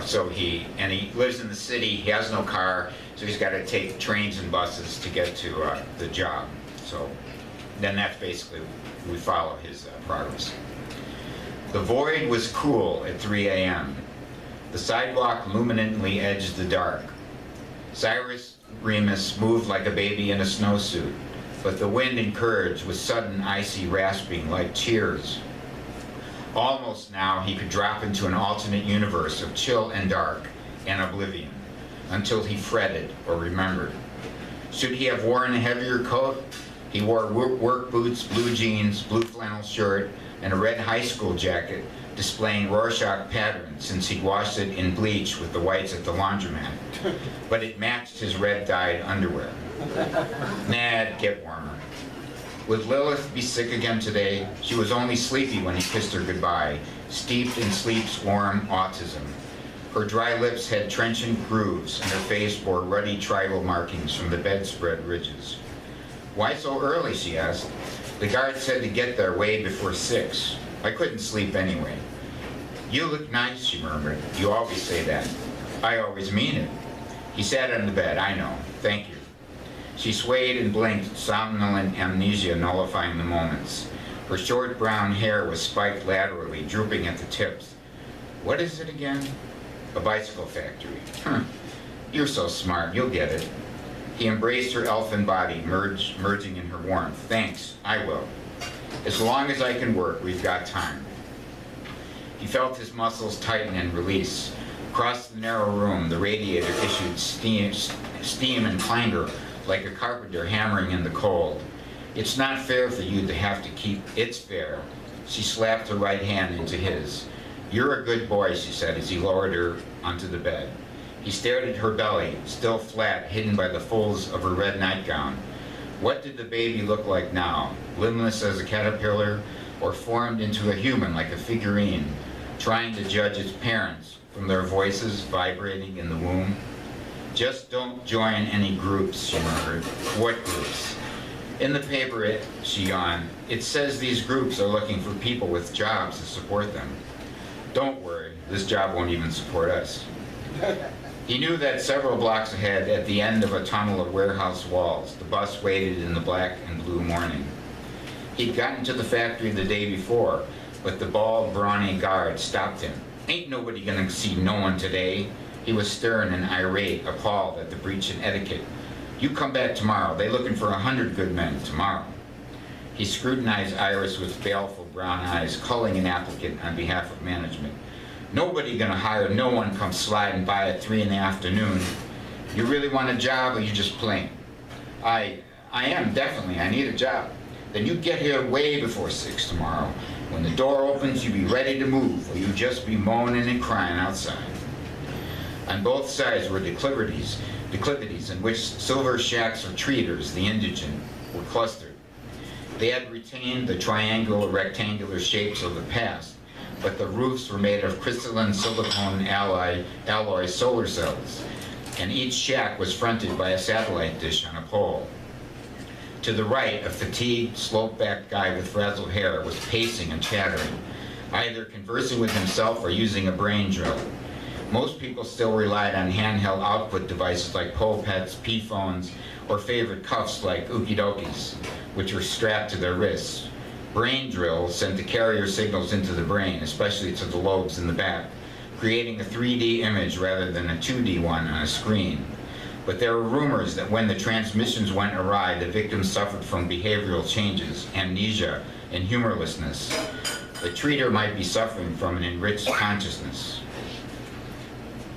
Speaker 6: so he lives in the city. He has no car, so he's got to take trains and buses to get to the job. So then that's basically, we follow his progress. The void was cool at 3 a.m. The sidewalk luminantly edged the dark. Cyrus Remus moved like a baby in a snowsuit, but the wind encouraged with sudden icy rasping like cheers. Almost now he could drop into an alternate universe of chill and dark and oblivion, until he fretted or remembered. Should he have worn a heavier coat? He wore work boots, blue jeans, blue flannel shirt, and a red high school jacket displaying Rorschach patterns since he'd washed it in bleach with the whites at the laundromat. But it matched his red-dyed underwear. Nah, get warmer. Would Lilith be sick again today? She was only sleepy when he kissed her goodbye, steeped in sleep's warm autism. Her dry lips had trenchant grooves, and her face bore ruddy tribal markings from the bedspread ridges. Why so early, she asked. The guard said to get there way before 6. I couldn't sleep anyway. You look nice, she murmured. You always say that. I always mean it. He sat on the bed. I know. Thank you. She swayed and blinked, somnolent amnesia nullifying the moments. Her short brown hair was spiked laterally, drooping at the tips. What is it again? A bicycle factory. You're so smart, you'll get it. He embraced her elfin body, merging in her warmth. Thanks, I will. As long as I can work, we've got time. He felt his muscles tighten and release. Across the narrow room, the radiator issued steam and clangor, like a carpenter hammering in the cold. It's not fair for you to have to keep. It's fair. She slapped her right hand into his. You're a good boy, she said as he lowered her onto the bed. He stared at her belly, still flat, hidden by the folds of her red nightgown. What did the baby look like now? Limbless as a caterpillar, or formed into a human like a figurine, trying to judge its parents from their voices vibrating in the womb? Just don't join any groups, she murmured. What groups? In the paper, she yawned, it says these groups are looking for people with jobs to support them. Don't worry, this job won't even support us. He knew that several blocks ahead, at the end of a tunnel of warehouse walls, the bus waited in the black and blue morning. He'd gotten to the factory the day before, but the bald, brawny guard stopped him. Ain't nobody gonna see no one today. He was stern and irate, appalled at the breach in etiquette. You come back tomorrow. They looking for 100 good men tomorrow. He scrutinized Iris with baleful brown eyes, culling an applicant on behalf of management. Nobody gonna hire no one come sliding by at 3 in the afternoon. You really want a job, or you just playing? I am, definitely. I need a job. Then you get here way before 6 tomorrow. When the door opens, you be ready to move, or you just be moaning and crying outside. On both sides were declivities in which silver shacks of treaters, the indigent, were clustered. They had retained the triangular, rectangular shapes of the past, but the roofs were made of crystalline silicone alloy solar cells, and each shack was fronted by a satellite dish on a pole. To the right, a fatigued, slope-backed guy with frazzled hair was pacing and chattering, either conversing with himself or using a brain drill. Most people still relied on handheld output devices like pulpets, p-phones, or favorite cuffs like ukidokis, which were strapped to their wrists. Brain drills sent the carrier signals into the brain, especially to the lobes in the back, creating a 3D image rather than a 2D one on a screen. But there were rumors that when the transmissions went awry, the victims suffered from behavioral changes, amnesia, and humorlessness. The treater might be suffering from an enriched consciousness.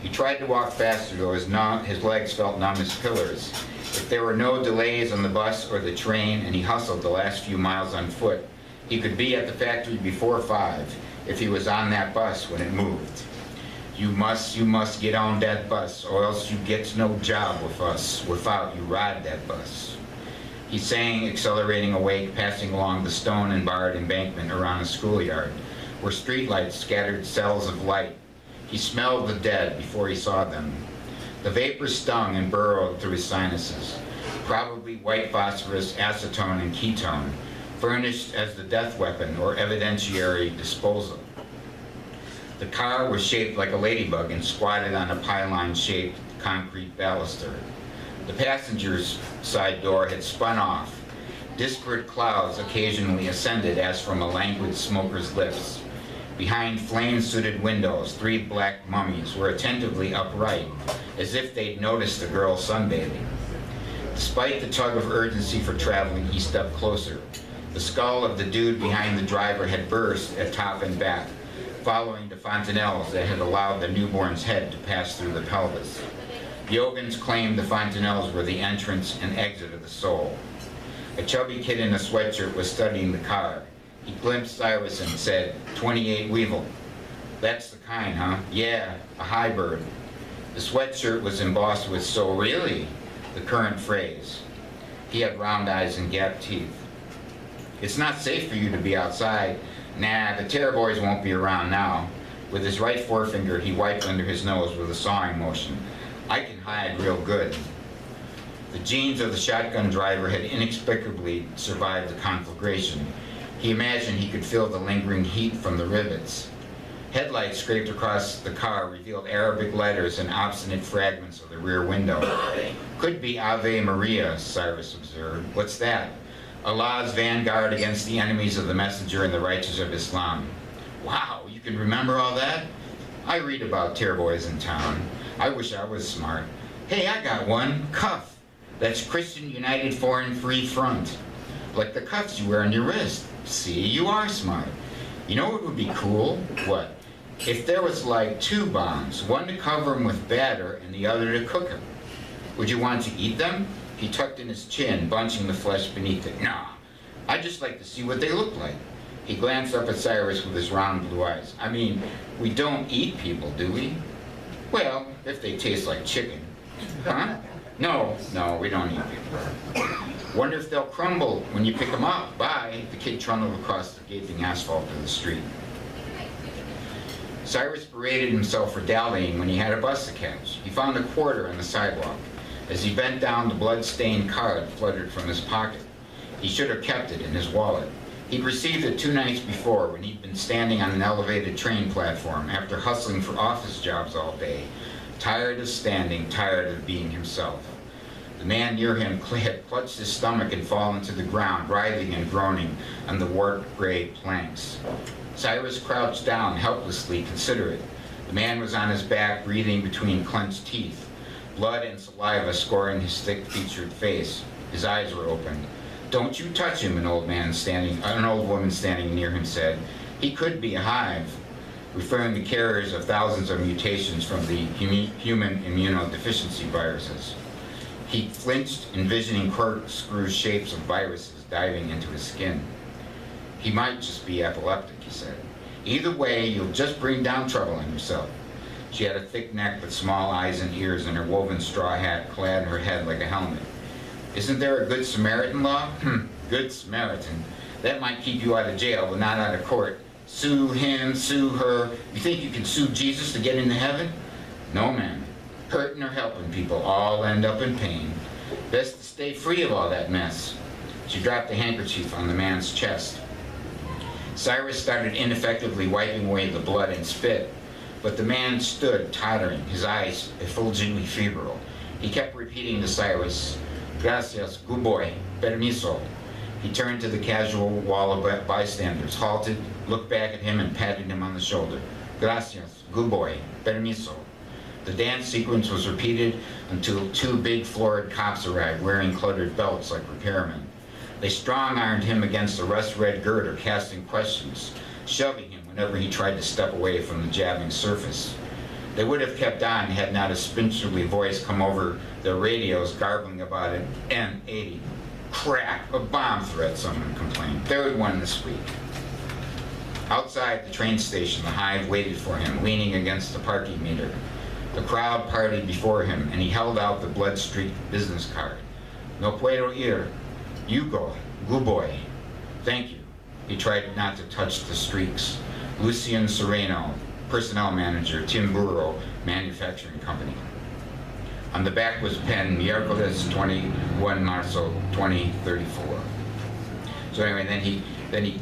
Speaker 6: He tried to walk faster, though his legs felt numb as pillars. If there were no delays on the bus or the train, and he hustled the last few miles on foot, he could be at the factory before 5 if he was on that bus when it moved. You must get on that bus, or else you get no job with us without you ride that bus. He sang, accelerating awake, passing along the stone and barred embankment around a schoolyard, where streetlights scattered cells of light. He smelled the dead before he saw them. The vapors stung and burrowed through his sinuses, probably white phosphorus, acetone, and ketone, furnished as the death weapon or evidentiary disposal. The car was shaped like a ladybug and squatted on a pylon-shaped concrete baluster. The passenger's side door had spun off. Disparate clouds occasionally ascended as from a languid smoker's lips. Behind flame-sooted windows, 3 black mummies were attentively upright, as if they'd noticed the girl sunbathing. Despite the tug of urgency for traveling, he stepped closer. The skull of the dude behind the driver had burst at top and back, following the fontanelles that had allowed the newborn's head to pass through the pelvis. Yogins claimed the fontanelles were the entrance and exit of the soul. A chubby kid in a sweatshirt was studying the car. He glimpsed Cyrus and said, "28 Weevil." "That's the kind, huh?" "Yeah, a high bird." The sweatshirt was embossed with "so really," the current phrase. He had round eyes and gapped teeth. "It's not safe for you to be outside." "Nah, the terror boys won't be around now." With his right forefinger, he wiped under his nose with a sawing motion. "I can hide real good." The jeans of the shotgun driver had inexplicably survived the conflagration. He imagined he could feel the lingering heat from the rivets. Headlights scraped across the car revealed Arabic letters and obstinate fragments of the rear window. "Could be Ave Maria," Cyrus observed. "What's that?" "Allah's vanguard against the enemies of the messenger and the righteous of Islam." "Wow, you can remember all that?" "I read about terror boys in town. I wish I was smart." "Hey, I got one. Cuff. That's Christian United Foreign Free Front. Like the cuffs you wear on your wrist. See, you are smart. You know what would be cool?" "What?" "If there was like 2 bombs, one to cover them with batter and the other to cook them. Would you want to eat them?" He tucked in his chin, bunching the flesh beneath it. "Nah, I'd just like to see what they look like." He glanced up at Cyrus with his round blue eyes. "I mean, we don't eat people, do we?" "Well, if they taste like chicken." "Huh?" No, we don't eat people." "Wonder if they'll crumble when you pick them up." "Bye." The kid trundled across the gaping asphalt of the street. Cyrus berated himself for dallying when he had a bus to catch. He found a quarter on the sidewalk. As he bent down, the blood-stained card fluttered from his pocket. He should have kept it in his wallet. He'd received it 2 nights before when he'd been standing on an elevated train platform after hustling for office jobs all day, tired of standing, tired of being himself. The man near him had clutched his stomach and fallen to the ground, writhing and groaning on the warped gray planks. Cyrus crouched down, helplessly considerate. The man was on his back, breathing between clenched teeth, blood and saliva scoring his thick-featured face. His eyes were open. "Don't you touch him," an old woman standing near him said. "He could be a hive," referring to carriers of thousands of mutations from the human immunodeficiency viruses. He flinched, envisioning corkscrew shapes of viruses diving into his skin. "He might just be epileptic," he said. "Either way, you'll just bring down trouble on yourself." She had a thick neck with small eyes and ears, and her woven straw hat clad her head like a helmet. "Isn't there a good Samaritan law?" Good Samaritan. That might keep you out of jail, but not out of court. Sue him, sue her. You think you can sue Jesus to get into heaven? No, man. Hurting or helping people all end up in pain. Best to stay free of all that mess. She dropped a handkerchief on the man's chest. Cyrus started ineffectively wiping away the blood and spit, but the man stood tottering, his eyes effulgently febrile. He kept repeating to Cyrus, "Gracias, good boy, permiso." He turned to the casual wall of bystanders, halted, looked back at him, and patted him on the shoulder. "Gracias, good boy, permiso." The dance sequence was repeated until two big florid cops arrived, wearing cluttered belts like repairmen. They strong-armed him against the rust-red girder, casting questions, shoving him whenever he tried to step away from the jabbing surface. They would have kept on had not a spinsterly voice come over their radios, garbling about an M80. Crap, a bomb threat, someone complained. Third one this week. Outside the train station, the hive waited for him, leaning against the parking meter. The crowd partied before him, and he held out the blood-streaked business card. "No puedo ir." "You go, good boy." "Thank you." He tried not to touch the streaks. Lucian Sereno, personnel manager, Timburo Manufacturing Company. On the back was penned, "Miércoles 21 Marzo 2034. So anyway, then he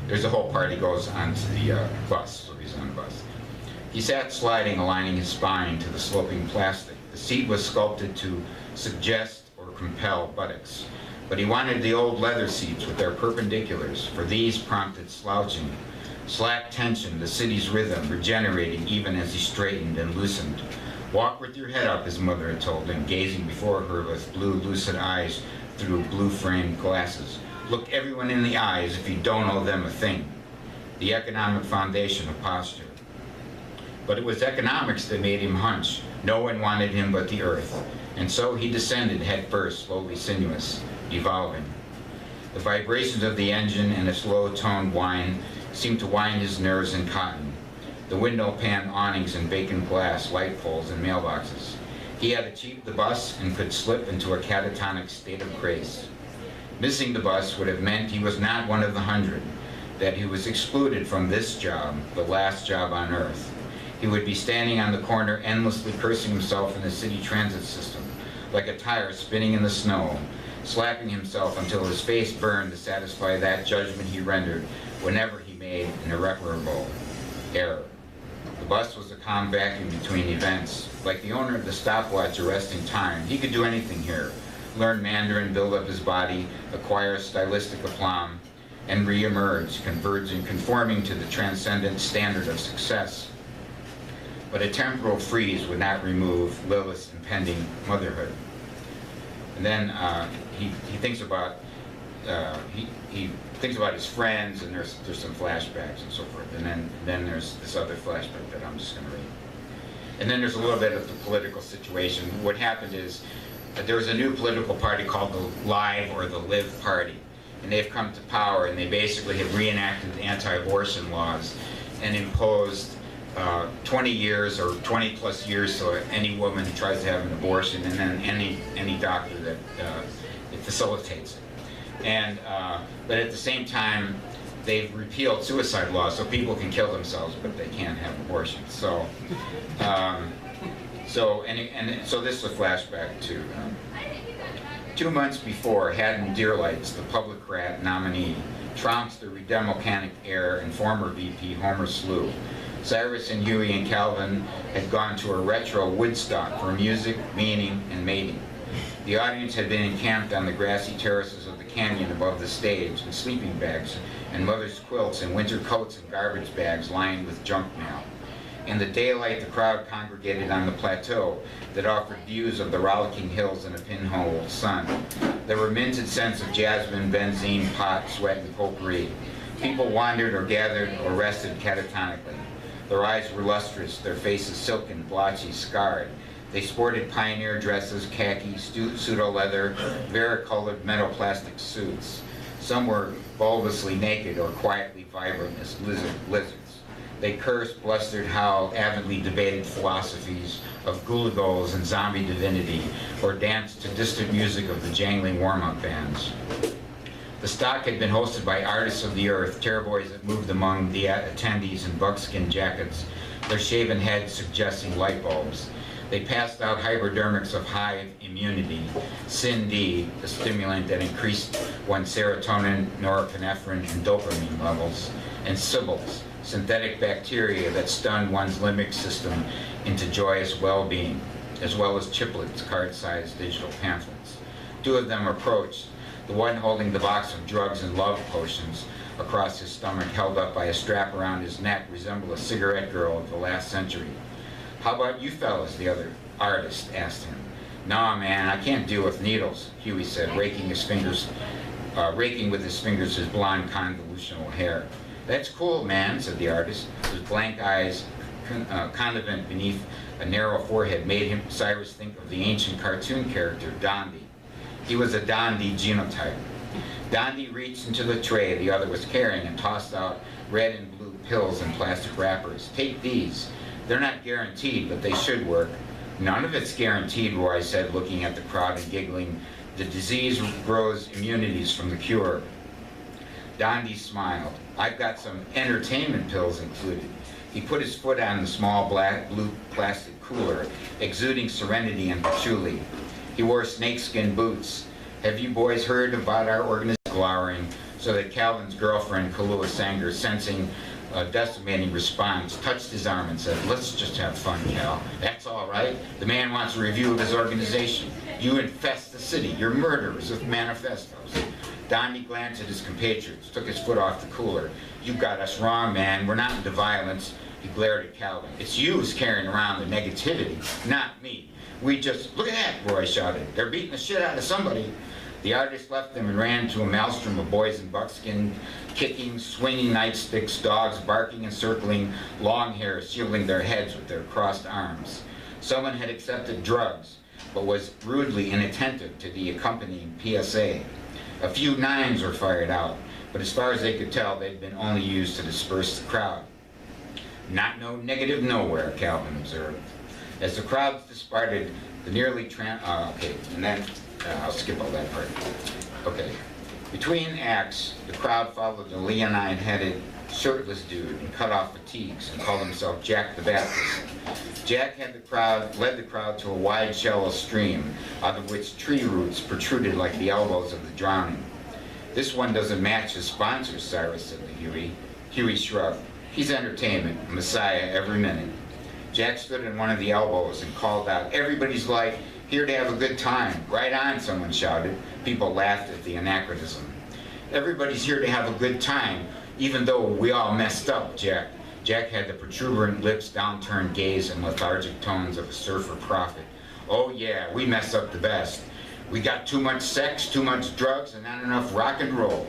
Speaker 6: there's a whole part. He goes onto the bus, so he's on the bus. He sat sliding, aligning his spine to the sloping plastic. The seat was sculpted to suggest or compel buttocks, but he wanted the old leather seats with their perpendiculars, for these prompted slouching. Slack tension, the city's rhythm, regenerating even as he straightened and loosened. "Walk with your head up," his mother had told him, gazing before her with blue, lucid eyes through blue-framed glasses. "Look everyone in the eye as if you don't owe them a thing." The economic foundation of posture. But it was economics that made him hunch. No one wanted him but the earth. And so he descended head first, slowly sinuous, evolving. The vibrations of the engine and its low-toned whine seemed to wind his nerves in cotton. The window pan awnings and vacant glass, light poles and mailboxes. He had achieved the bus and could slip into a catatonic state of grace. Missing the bus would have meant he was not one of the 100, that he was excluded from this job, the last job on earth. He would be standing on the corner, endlessly cursing himself in the city transit system, like a tire spinning in the snow, slapping himself until his face burned to satisfy that judgment he rendered whenever he made an irreparable error. The bus was a calm vacuum between events. Like the owner of the stopwatch arresting time, he could do anything here. Learn Mandarin, build up his body, acquire stylistic aplomb, and re-emerge, conforming to the transcendent standard of success. But a temporal freeze would not remove Lilith's impending motherhood. And then he thinks about he thinks about his friends, and there's some flashbacks and so forth. And then there's this other flashback that I'm just going to read. And then there's a little bit of the political situation. What happened is that there was a new political party called the Live or the Live Party, and they've come to power, and they basically have reenacted anti-abortion laws and imposed 20 years or 20 plus years to any woman who tries to have an abortion, and then any doctor that it facilitates it. And but at the same time, they've repealed suicide laws, so people can kill themselves, but they can't have abortions. So so this is a flashback to 2 months before, Haddon Deerlights, the Publicrat nominee, trounced the Democratic heir and former VP Homer Slew. Cyrus and Huey and Calvin had gone to a retro Woodstock for music, meaning, and mating. The audience had been encamped on the grassy terraces of the canyon above the stage in sleeping bags and mother's quilts and winter coats and garbage bags lined with junk mail. In the daylight, the crowd congregated on the plateau that offered views of the rollicking hills in a pinhole sun. There were minted scents of jasmine, benzene, pot, sweat, and potpourri. People wandered or gathered or rested catatonically. Their eyes were lustrous, their faces silken, blotchy, scarred. They sported pioneer dresses, khaki, pseudo-leather, varicolored metal plastic suits. Some were bulbously naked or quietly vibrant as lizards. They cursed, blustered, howled, avidly debated philosophies of gulagos and zombie divinity, or danced to distant music of the jangling warm-up bands. The stock had been hosted by artists of the earth, terrorboys that moved among the attendees in buckskin jackets, their shaven heads suggesting light bulbs. They passed out hypodermics of hive immunity, Sin-D, the stimulant that increased one's serotonin, norepinephrine, and dopamine levels, and Sybils, synthetic bacteria that stunned one's limbic system into joyous well-being, as well as chiplets, card-sized digital pamphlets. Two of them approached, the one holding the box of drugs and love potions across his stomach, held up by a strap around his neck, resembled a cigarette girl of the last century. "How about you fellas?" the other artist asked him. "Nah, man, I can't deal with needles," Huey said, raking with his fingers his blonde convolutional hair. "That's cool, man," said the artist. His blank eyes, connivant beneath a narrow forehead, made Cyrus think of the ancient cartoon character Dondi. He was a Dondi genotype. Dondi reached into the tray the other was carrying and tossed out red and blue pills in plastic wrappers. "Take these. They're not guaranteed, but they should work." "None of it's guaranteed," Roy said, looking at the crowd and giggling. "The disease grows immunities from the cure." Dondi smiled. "I've got some entertainment pills included." He put his foot on the small black blue plastic cooler, exuding serenity and patchouli. He wore snakeskin boots. "Have you boys heard about our organization?" Glowering, so that Calvin's girlfriend, Kalua Sanger, sensing a decimating response, touched his arm and said, "Let's just have fun, Cal. That's all right. The man wants a review of his organization. You infest the city. You're murderers with manifestos." Dondi glanced at his compatriots, took his foot off the cooler. "You got us wrong, man. We're not into violence." He glared at Calvin. "It's you who's carrying around the negativity, not me. We just..." "Look at that," Roy shouted. "They're beating the shit out of somebody." The artist left them and ran to a maelstrom of boys in buckskin, kicking, swinging nightsticks, dogs barking and circling, long hair shielding their heads with their crossed arms. Someone had accepted drugs, but was rudely inattentive to the accompanying PSA. A few nines were fired out, but as far as they could tell, they'd been only used to disperse the crowd. "Not no negative nowhere," Calvin observed. As the crowds disparted, the nearly I'll skip all that part. Okay. Between acts, the crowd followed the leonine-headed, shirtless dude in cut-off fatigues and called himself Jack the Baptist. Jack led the crowd to a wide, shallow stream, out of which tree roots protruded like the elbows of the drowning. "This one doesn't match his sponsors," Cyrus said to Huey. Huey shrugged. "He's entertainment, a messiah every minute." Jack stood in one of the elbows and called out, "Everybody's like, here to have a good time." "Right on," someone shouted. People laughed at the anachronism. "Everybody's here to have a good time, even though we all messed up, Jack." Jack had the protuberant lips, downturned gaze, and lethargic tones of a surfer prophet. "Oh yeah, we messed up the best. We got too much sex, too much drugs, and not enough rock and roll."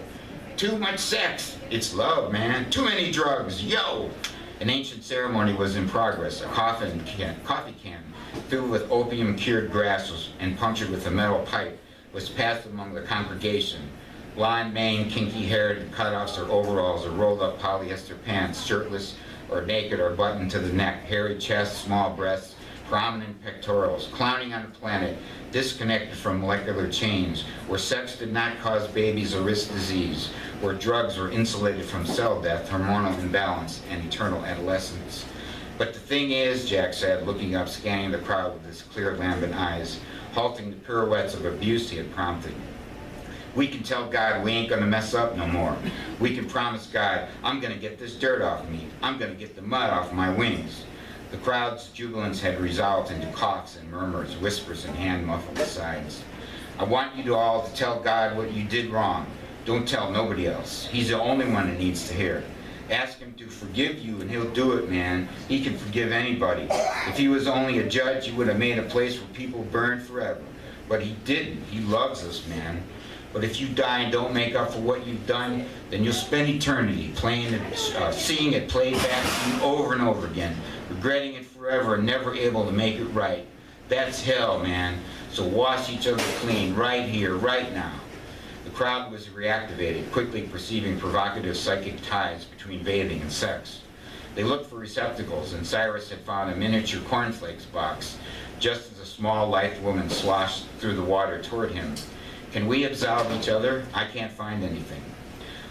Speaker 6: "Too much sex. It's love, man. Too many drugs. Yo!" An ancient ceremony was in progress. A coffee can filled with opium-cured grass and punctured with a metal pipe was passed among the congregation. Blonde mane, kinky-haired, cut-offs or overalls or rolled-up polyester pants, shirtless or naked or buttoned to the neck, hairy chest, small breasts, prominent pectorals, clowning on a planet disconnected from molecular change, where sex did not cause babies or risk disease, where drugs were insulated from cell death, hormonal imbalance, and eternal adolescence. "But the thing is," Jack said, looking up, scanning the crowd with his clear lambent eyes, halting the pirouettes of abuse he had prompted. "We can tell God we ain't gonna mess up no more. We can promise God, I'm gonna get this dirt off me. I'm gonna get the mud off my wings." The crowd's jubilance had resolved into coughs and murmurs, whispers and hand-muffled sighs. "I want you all to tell God what you did wrong. Don't tell nobody else. He's the only one that needs to hear it. Ask him to forgive you and he'll do it, man. He can forgive anybody. If he was only a judge, he would have made a place where people burn forever. But he didn't. He loves us, man. But if you die and don't make up for what you've done, then you'll spend eternity playing it, seeing it played back to you over and over again, regretting it forever and never able to make it right. That's hell, man. So wash each other clean right here, right now." The crowd was reactivated, quickly perceiving provocative psychic ties between bathing and sex. They looked for receptacles, and Cyrus had found a miniature cornflakes box, just as a small, lithe woman sloshed through the water toward him. Can we absolve each other? I can't find anything.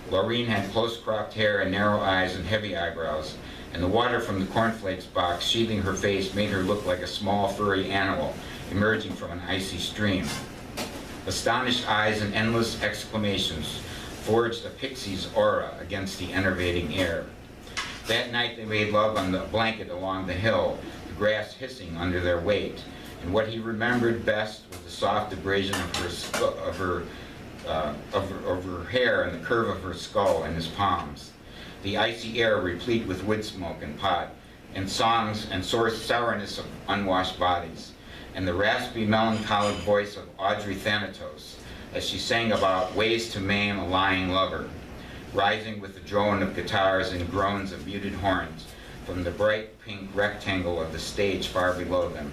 Speaker 6: Laureen had close-cropped hair and narrow eyes and heavy eyebrows, and the water from the cornflakes box sheathing her face made her look like a small furry animal emerging from an icy stream. Astonished eyes and endless exclamations forged a pixie's aura against the enervating air. That night they made love on the blanket along the hill, the grass hissing under their weight, and what he remembered best was the soft abrasion of her hair and the curve of her skull in his palms, the icy air replete with wood smoke and pot, and songs and sourness of unwashed bodies, and the raspy, melancholic voice of Audrey Thanatos as she sang about ways to maim a lying lover, rising with the drone of guitars and groans of muted horns from the bright pink rectangle of the stage far below them.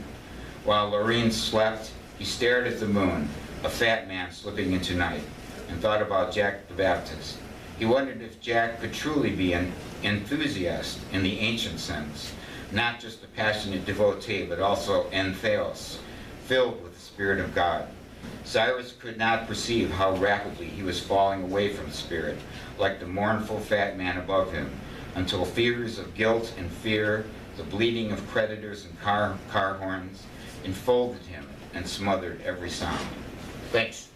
Speaker 6: While Laureen slept, he stared at the moon, a fat man slipping into night, and thought about Jack the Baptist. He wondered if Jack could truly be an enthusiast in the ancient sense, not just a passionate devotee, but also entheos, filled with the Spirit of God. Cyrus could not perceive how rapidly he was falling away from Spirit, like the mournful fat man above him, until fears of guilt and fear, the bleating of creditors and car horns, enfolded him and smothered every sound. Thanks.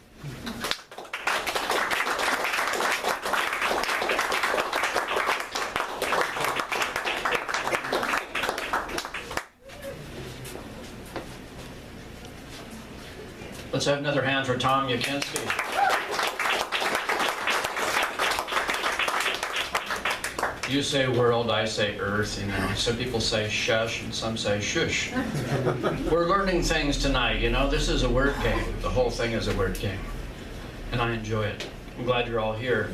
Speaker 1: Let's have another hand for Tom Ukinski. You say world, I say earth, you know. Some people say shush and some say shush. We're learning things tonight, you know. This is a word game. The whole thing is a word game. And I enjoy it. I'm glad you're all here.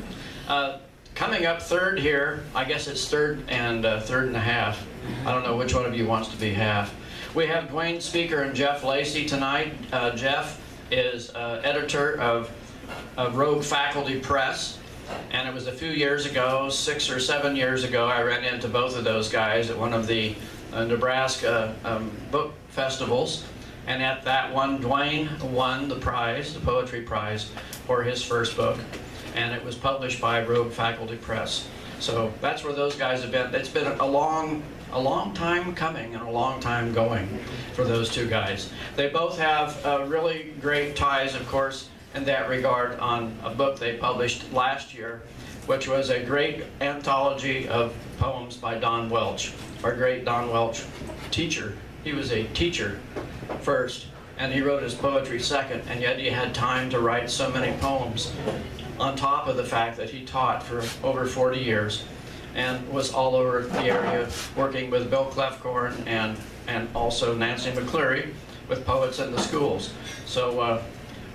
Speaker 1: Coming up third here, I guess it's third and a half. I don't know which one of you wants to be half. We have Dwaine Spieker and Jeff Lacey tonight. Jeff is editor of Rogue Faculty Press. And it was a few years ago, 6 or 7 years ago, I ran into both of those guys at one of the Nebraska book festivals. And at that one, Dwaine won the prize, the poetry prize, for his first book. And it was published by Rogue Faculty Press. So that's where those guys have been. It's been a long time coming and a long time going for those two guys. They both have really great ties, of course, in that regard, on a book they published last year, which was a great anthology of poems by Don Welch, our great Don Welch teacher. He was a teacher first, and he wrote his poetry second, and yet he had time to write so many poems, on top of the fact that he taught for over 40 years and was all over the area working with Bill Kloefkorn and also Nancy McCleary with poets in the schools. So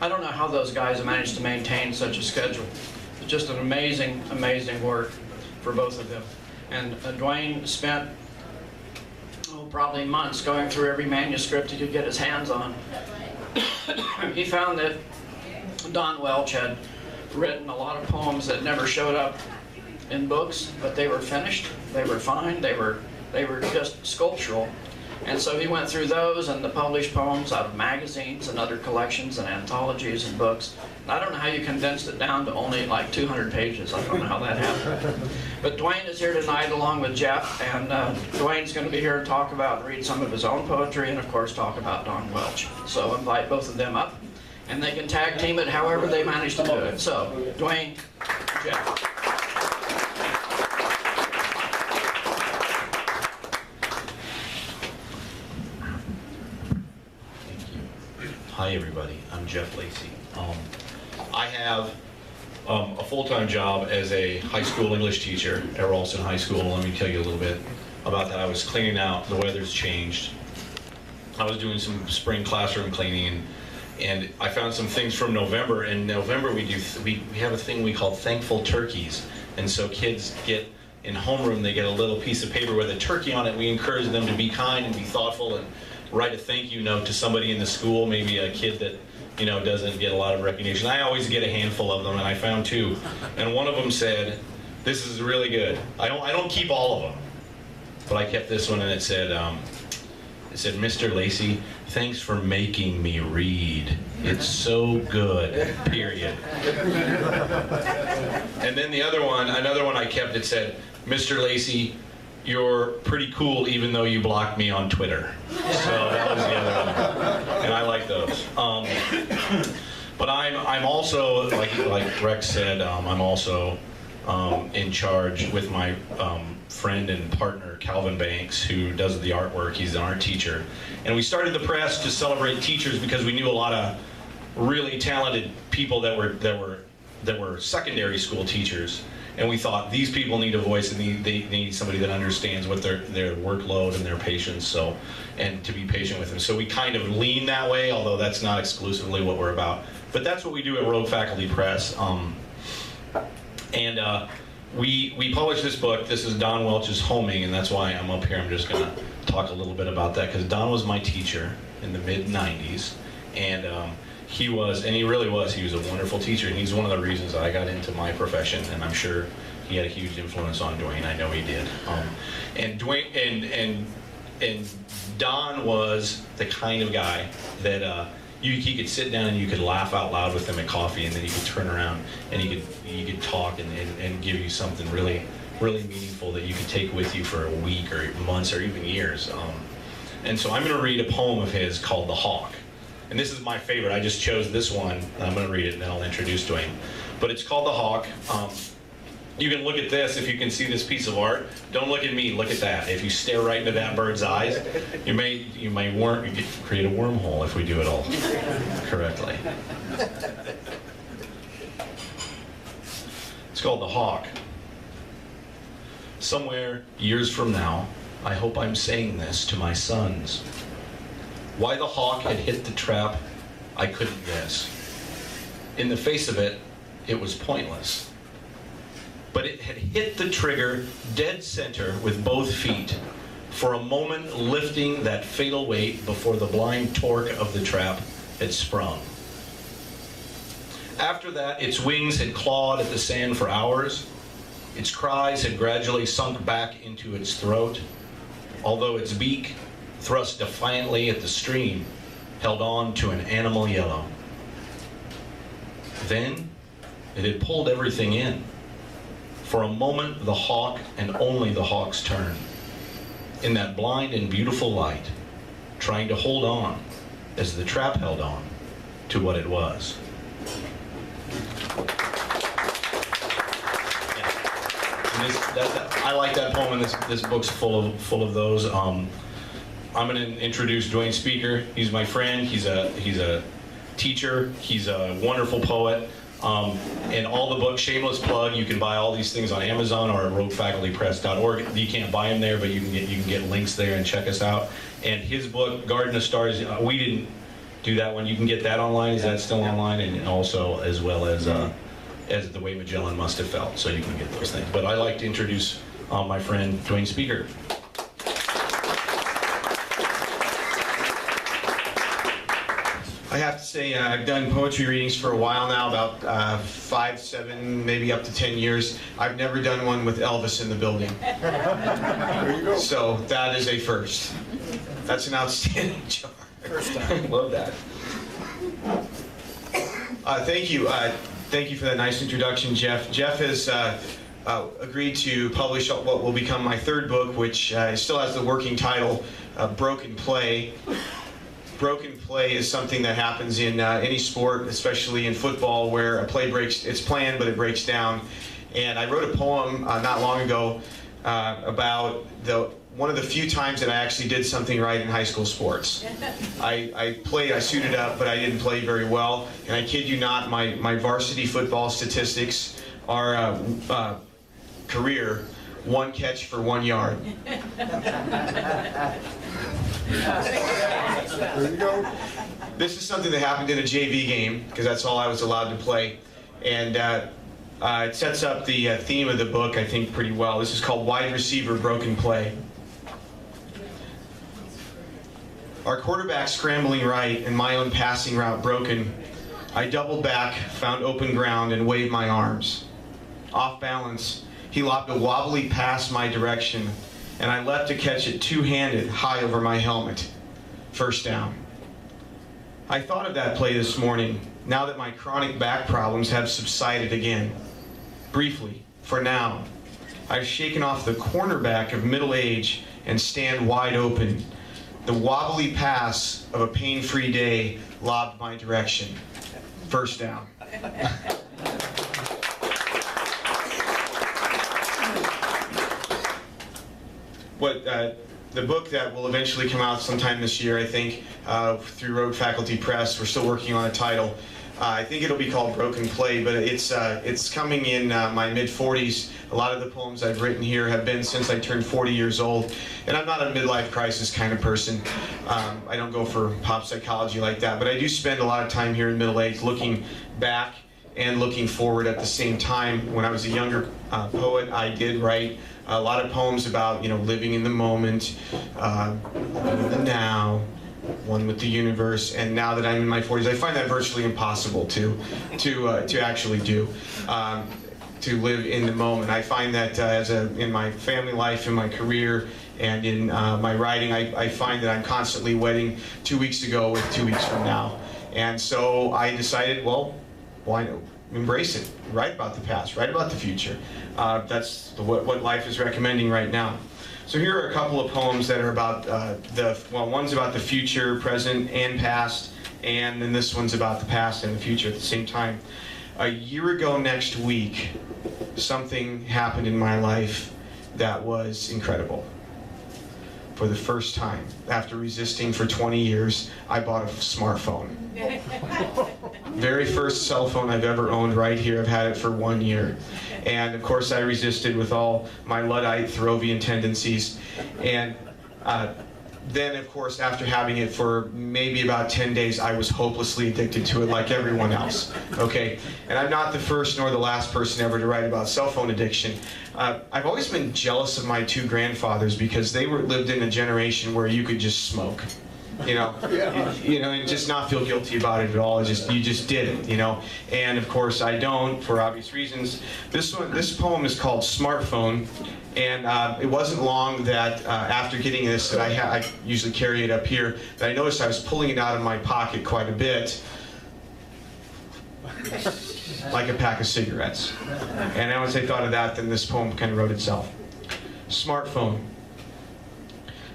Speaker 1: I don't know how those guys managed to maintain such a schedule. It's just an amazing, amazing work for both of them. And Dwaine spent probably months going through every manuscript he could get his hands on. He found that Don Welch had written a lot of poems that never showed up in books, but they were finished, they were fine, they were just sculptural. And so he went through those and the published poems out of magazines and other collections and anthologies and books. And I don't know how you condensed it down to only like 200 pages. I don't know how that happened. But Dwaine is here tonight along with Jeff, and Dwaine's going to be here to talk about and read some of his own poetry and of course talk about Don Welch. So invite both of them up and they can tag team it however they manage to do it. So Dwaine, Jeff.
Speaker 5: Hi everybody, I'm Jeff Lacey. I have a full-time job as a high school English teacher at Ralston High School. Let me tell you a little bit about that. I was cleaning out, the weather's changed. I was doing some spring classroom cleaning and I found some things from November. In November we have a thing we call thankful turkeys. And so kids get, in homeroom, they get a little piece of paper with a turkey on it. We encourage them to be kind and be thoughtful and write a thank you note to somebody in the school, maybe a kid that doesn't get a lot of recognition. I always get a handful of them, and I found 2. And one of them said, "This is really good." I don't keep all of them, but I kept this one, and it said, "Mr. Lacey, thanks for making me read." It's so good, period. And then another one I kept, it said, Mr. Lacey, you're pretty cool even though you blocked me on Twitter. So that was the other one. And I like those. But I'm also, like Rex said, I'm also in charge with my friend and partner Calvin Banks, who does the artwork. He's an art teacher, and we started the press to celebrate teachers because we knew a lot of really talented people that were secondary school teachers, and we thought these people need a voice, and they need somebody that understands what their workload and their patience, so, and to be patient with them. So we kind of lean that way, although that's not exclusively what we're about. But that's what we do at Rogue Faculty Press. We published this book. This is Don Welch's Homing, and that's why I'm up here. I'm just going to talk a little bit about that, because Don was my teacher in the mid-'90s, and he really was a wonderful teacher, and he's one of the reasons I got into my profession, and I'm sure he had a huge influence on Dwaine. I know he did. And Dwaine and Don was the kind of guy that he could sit down and you could laugh out loud with him at coffee, and then you could turn around and you could talk and give you something really, really meaningful that you could take with you for a week or months or even years. And so I'm going to read a poem of his called The Hawk. And this is my favorite. I just chose this one, and I'm going to read it, and then I'll introduce Dwaine. But it's called The Hawk. You can look at this, if you can see this piece of art. Don't look at me, look at that. If you stare right into that bird's eyes, you may create a wormhole if we do it all correctly. It's called The Hawk. Somewhere, years from now, I hope I'm saying this to my sons. Why the hawk had hit the trap, I couldn't guess. In the face of it, it was pointless. But it had hit the trigger dead center with both feet, for a moment lifting that fatal weight before the blind torque of the trap had sprung. After that, its wings had clawed at the sand for hours. Its cries had gradually sunk back into its throat, although its beak, thrust defiantly at the stream, held on to an animal yellow. Then, it had pulled everything in. For a moment, the hawk and only the hawk's turn. In that blind and beautiful light, trying to hold on, as the trap held on, to what it was. I like that poem, and this book's full of those. I'm going to introduce Dwaine Spieker. He's my friend. He's a teacher. He's a wonderful poet. And all the books, shameless plug, you can buy all these things on Amazon or at roguefacultypress.org. You can't buy them there, but you can get links there and check us out. And his book, Garden of Stars, we didn't do that one. You can get that online. Is that still online? And also as well as The Way Magellan Must Have Felt. So you can get those things. But I'd like to introduce my friend Dwaine Spieker.
Speaker 7: I have to say, I've done poetry readings for a while now, about 5, 7, maybe up to 10 years. I've never done one with Elvis in the building. There you go. So that is a first. That's an outstanding job. First time. Love that. Thank you. Thank you for that nice introduction, Jeff. Jeff has agreed to publish what will become my third book, which still has the working title, Broken Play. Broken play is something that happens in any sport, especially in football, where a play it's planned, but it breaks down. And I wrote a poem not long ago about one of the few times that I actually did something right in high school sports. I suited up, but I didn't play very well. And I kid you not, my varsity football statistics are career, 1 catch for 1 yard. There you go. This is something that happened in a JV game, because that's all I was allowed to play. And it sets up the theme of the book, I think, pretty well. This is called Wide Receiver Broken Play. Our quarterback scrambling right and my own passing route broken. I doubled back, found open ground, and waved my arms. Off balance, he lobbed a wobbly pass my direction, and I leapt to catch it two-handed high over my helmet. First down. I thought of that play this morning, now that my chronic back problems have subsided again. Briefly, for now, I've shaken off the cornerback of middle age and stand wide open. The wobbly pass of a pain-free day lobbed my direction. First down. The book that will eventually come out sometime this year, I think, through Road Faculty Press. We're still working on a title. I think it'll be called Broken Play, but it's coming in my mid-40s. A lot of the poems I've written here have been since I turned 40 years old, and I'm not a midlife crisis kind of person. I don't go for pop psychology like that, but I do spend a lot of time here in middle age looking back and looking forward at the same time. When I was a younger poet, I did write a lot of poems about, living in the moment, living in the now, one with the universe. And now that I'm in my 40s, I find that virtually impossible to actually do, to live in the moment. I find that in my family life, in my career, and in my writing, I find that I'm constantly wedding 2 weeks ago with 2 weeks from now. And so I decided, well, why not embrace it? Write about the past, write about the future. That's what life is recommending right now. So here are a couple of poems that are about one's about the future, present, and past, and then this one's about the past and the future at the same time. A year ago next week, something happened in my life that was incredible. For the first time, after resisting for 20 years, I bought a smartphone. Very first cell phone I've ever owned right here. I've had it for 1 year. And of course I resisted with all my Luddite Thoreauvian tendencies. And then of course after having it for maybe about 10 days, I was hopelessly addicted to it like everyone else. Okay? And I'm not the first nor the last person ever to write about cell phone addiction. I've always been jealous of my two grandfathers because they lived in a generation where you could just smoke. And just not feel guilty about it at all. You just did it, And of course I don't, for obvious reasons. This poem is called Smartphone, and it wasn't long that after getting this, that I usually carry it up here, that I noticed I was pulling it out of my pocket quite a bit, like a pack of cigarettes. And then once I thought of that, then this poem kind of wrote itself. Smartphone.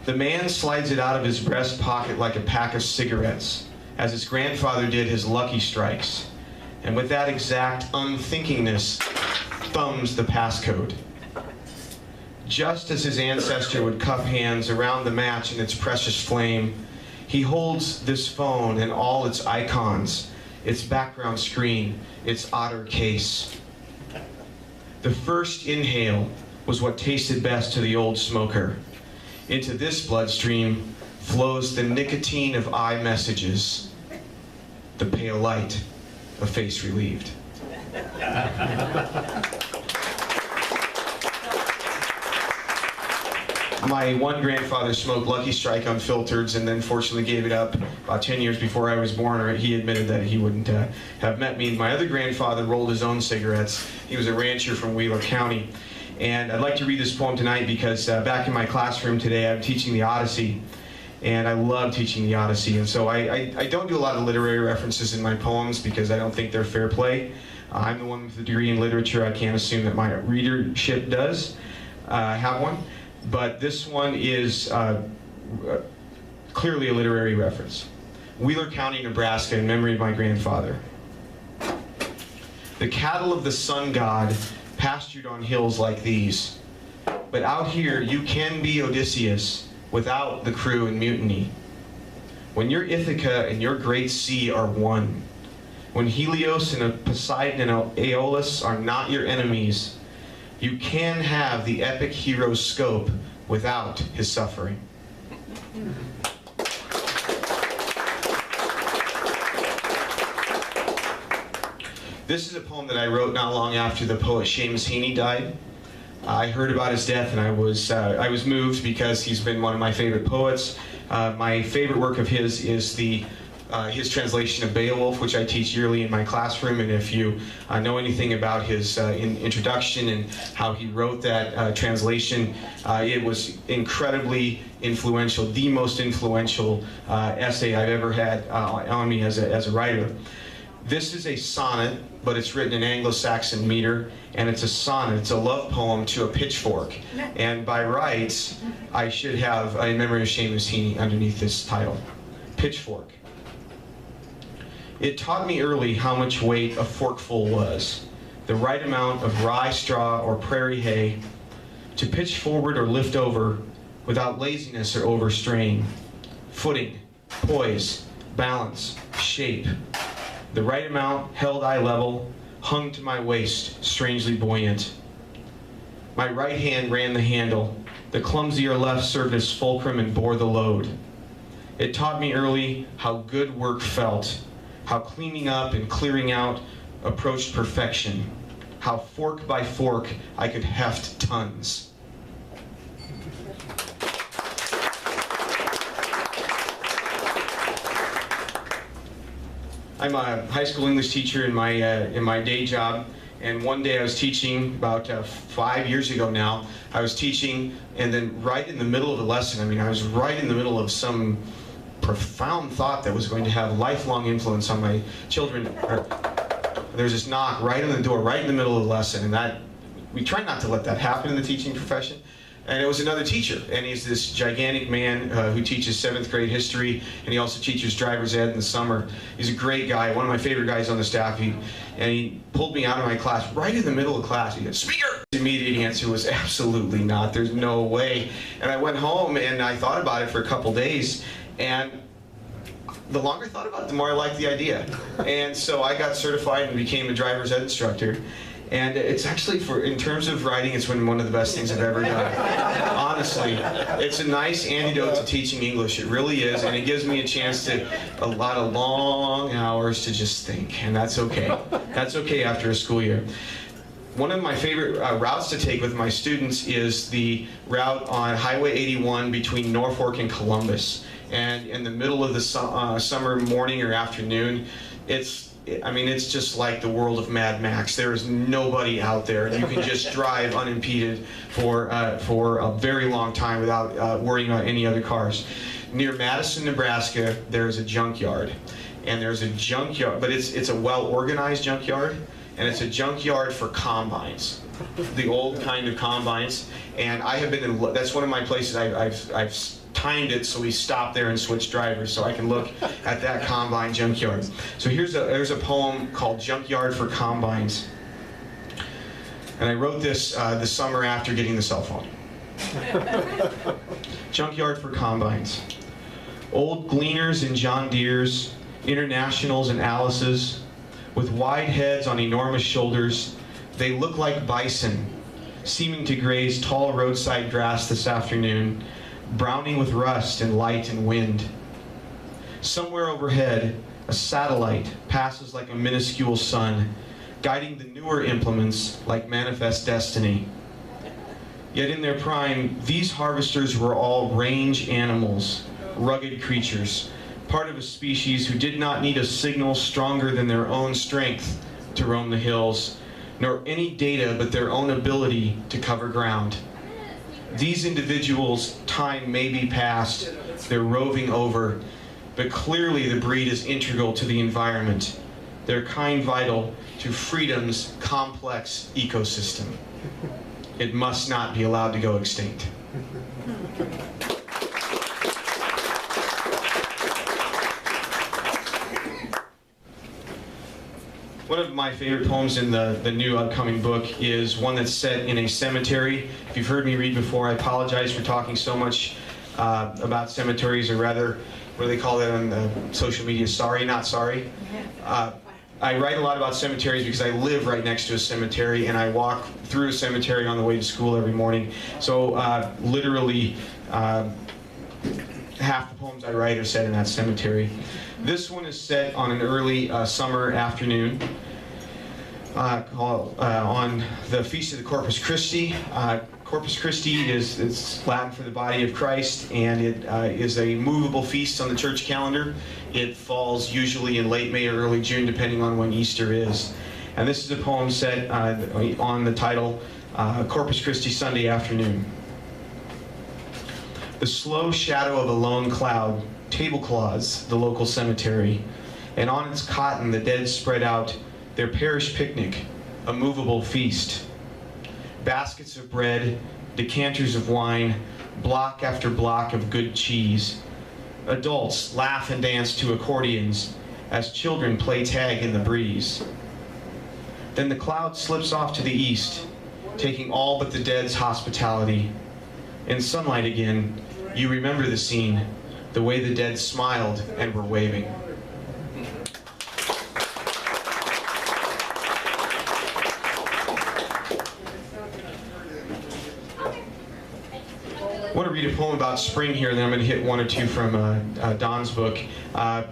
Speaker 7: The man slides it out of his breast pocket like a pack of cigarettes, as his grandfather did his Lucky Strikes, and with that exact unthinkingness, thumbs the passcode. Just as his ancestor would cup hands around the match in its precious flame, he holds this phone and all its icons, its background screen, its otter case. The first inhale was what tasted best to the old smoker. Into this bloodstream flows the nicotine of iMessages, the pale light of face relieved. My one grandfather smoked Lucky Strike unfiltered and then fortunately gave it up about 10 years before I was born, or he admitted that he wouldn't have met me. My other grandfather rolled his own cigarettes. He was a rancher from Wheeler County. And I'd like to read this poem tonight because back in my classroom today, I'm teaching the Odyssey, and I love teaching the Odyssey. And so I don't do a lot of literary references in my poems because I don't think they're fair play. I'm the one with a degree in literature. I can't assume that my readership does have one. But this one is clearly a literary reference. Wheeler County, Nebraska, in memory of my grandfather. The cattle of the sun god pastured on hills like these. But out here, you can be Odysseus without the crew and mutiny. When your Ithaca and your great sea are one, when Helios and Poseidon and Aeolus are not your enemies, you can have the epic hero's scope without his suffering. This is a poem that I wrote not long after the poet Seamus Heaney died. I heard about his death and I was moved because he's been one of my favorite poets. My favorite work of his is the his translation of Beowulf, which I teach yearly in my classroom. And if you know anything about his introduction and how he wrote that translation, it was incredibly influential, the most influential essay I've ever had on me as a writer. This is a sonnet, but it's written in Anglo-Saxon meter, and it's a sonnet. It's a love poem to a pitchfork. And by rights, I should have In Memory of Seamus Heaney underneath this title. Pitchfork. It taught me early how much weight a forkful was, the right amount of rye straw or prairie hay to pitch forward or lift over without laziness or overstrain. Footing, poise, balance, shape. The right amount held eye level, hung to my waist, strangely buoyant. My right hand ran the handle, the clumsier left served as fulcrum and bore the load. It taught me early how good work felt, how cleaning up and clearing out approached perfection, how fork by fork I could heft tons. I'm a high school English teacher in my day job, and one day I was teaching, about 5 years ago now, I was teaching, and then right in the middle of a lesson, I was right in the middle of some profound thought that was going to have lifelong influence on my children. There was this knock right on the door, right in the middle of the lesson, and that, we try not to let that happen in the teaching profession. And it was another teacher, and he's this gigantic man who teaches 7th grade history, and he also teaches driver's ed in the summer. He's a great guy, one of my favorite guys on the staff. And he pulled me out of my class right in the middle of class. He said, "Speaker!" The immediate answer was absolutely not. There's no way. And I went home and I thought about it for a couple days, and the longer I thought about it, the more I liked the idea. And so I got certified and became a driver's ed instructor. And it's actually, in terms of writing, it's been one of the best things I've ever done. Honestly, it's a nice antidote to teaching English. It really is, and it gives me a chance to, a lot of long hours to just think, and that's okay. That's okay after a school year. One of my favorite routes to take with my students is the route on Highway 81 between Norfolk and Columbus. And in the middle of the summer morning or afternoon, it's just like the world of Mad Max. There is nobody out there. You can just drive unimpeded for a very long time without worrying about any other cars. Near Madison, Nebraska, there's a junkyard. And there's a junkyard, but it's a well-organized junkyard, and it's a junkyard for combines, the old kind of combines. And I have been in, that's one of my places I've timed it so we stop there and switch drivers so I can look at that combine junkyard. So there's a poem called Junkyard for Combines. And I wrote this the summer after getting the cell phone. Junkyard for Combines. Old Gleaners and John Deeres, Internationals and Alices, with wide heads on enormous shoulders, they look like bison, seeming to graze tall roadside grass this afternoon, browning with rust and light and wind. Somewhere overhead, a satellite passes like a minuscule sun, guiding the newer implements like manifest destiny. Yet in their prime, these harvesters were all range animals, rugged creatures, part of a species who did not need a signal stronger than their own strength to roam the hills, nor any data but their own ability to cover ground. These individuals, time may be past, they're roving over, but clearly the breed is integral to the environment, their kind vital to freedom's complex ecosystem. It must not be allowed to go extinct. One of my favorite poems in the new upcoming book is one that's set in a cemetery. If you've heard me read before, I apologize for talking so much about cemeteries, or rather, what do they call that on social media? Sorry, not sorry. I write a lot about cemeteries because I live right next to a cemetery, and I walk through a cemetery on the way to school every morning. So literally, half the poems I write are set in that cemetery. This one is set on an early summer afternoon. on the Feast of the Corpus Christi. Corpus Christi is Latin for the body of Christ, and it is a movable feast on the church calendar. It falls usually in late May or early June, depending on when Easter is. And this is a poem set on the title, Corpus Christi Sunday Afternoon. The slow shadow of a lone cloud tablecloths the local cemetery, and on its cotton the dead spread out their parish picnic, a movable feast. Baskets of bread, decanters of wine, block after block of good cheese. Adults laugh and dance to accordions as children play tag in the breeze. Then the cloud slips off to the east, taking all but the dead's hospitality. In sunlight again, you remember the scene, the way the dead smiled and were waving. I want to read a poem about spring here, and then I'm going to hit one or two from Don's book. I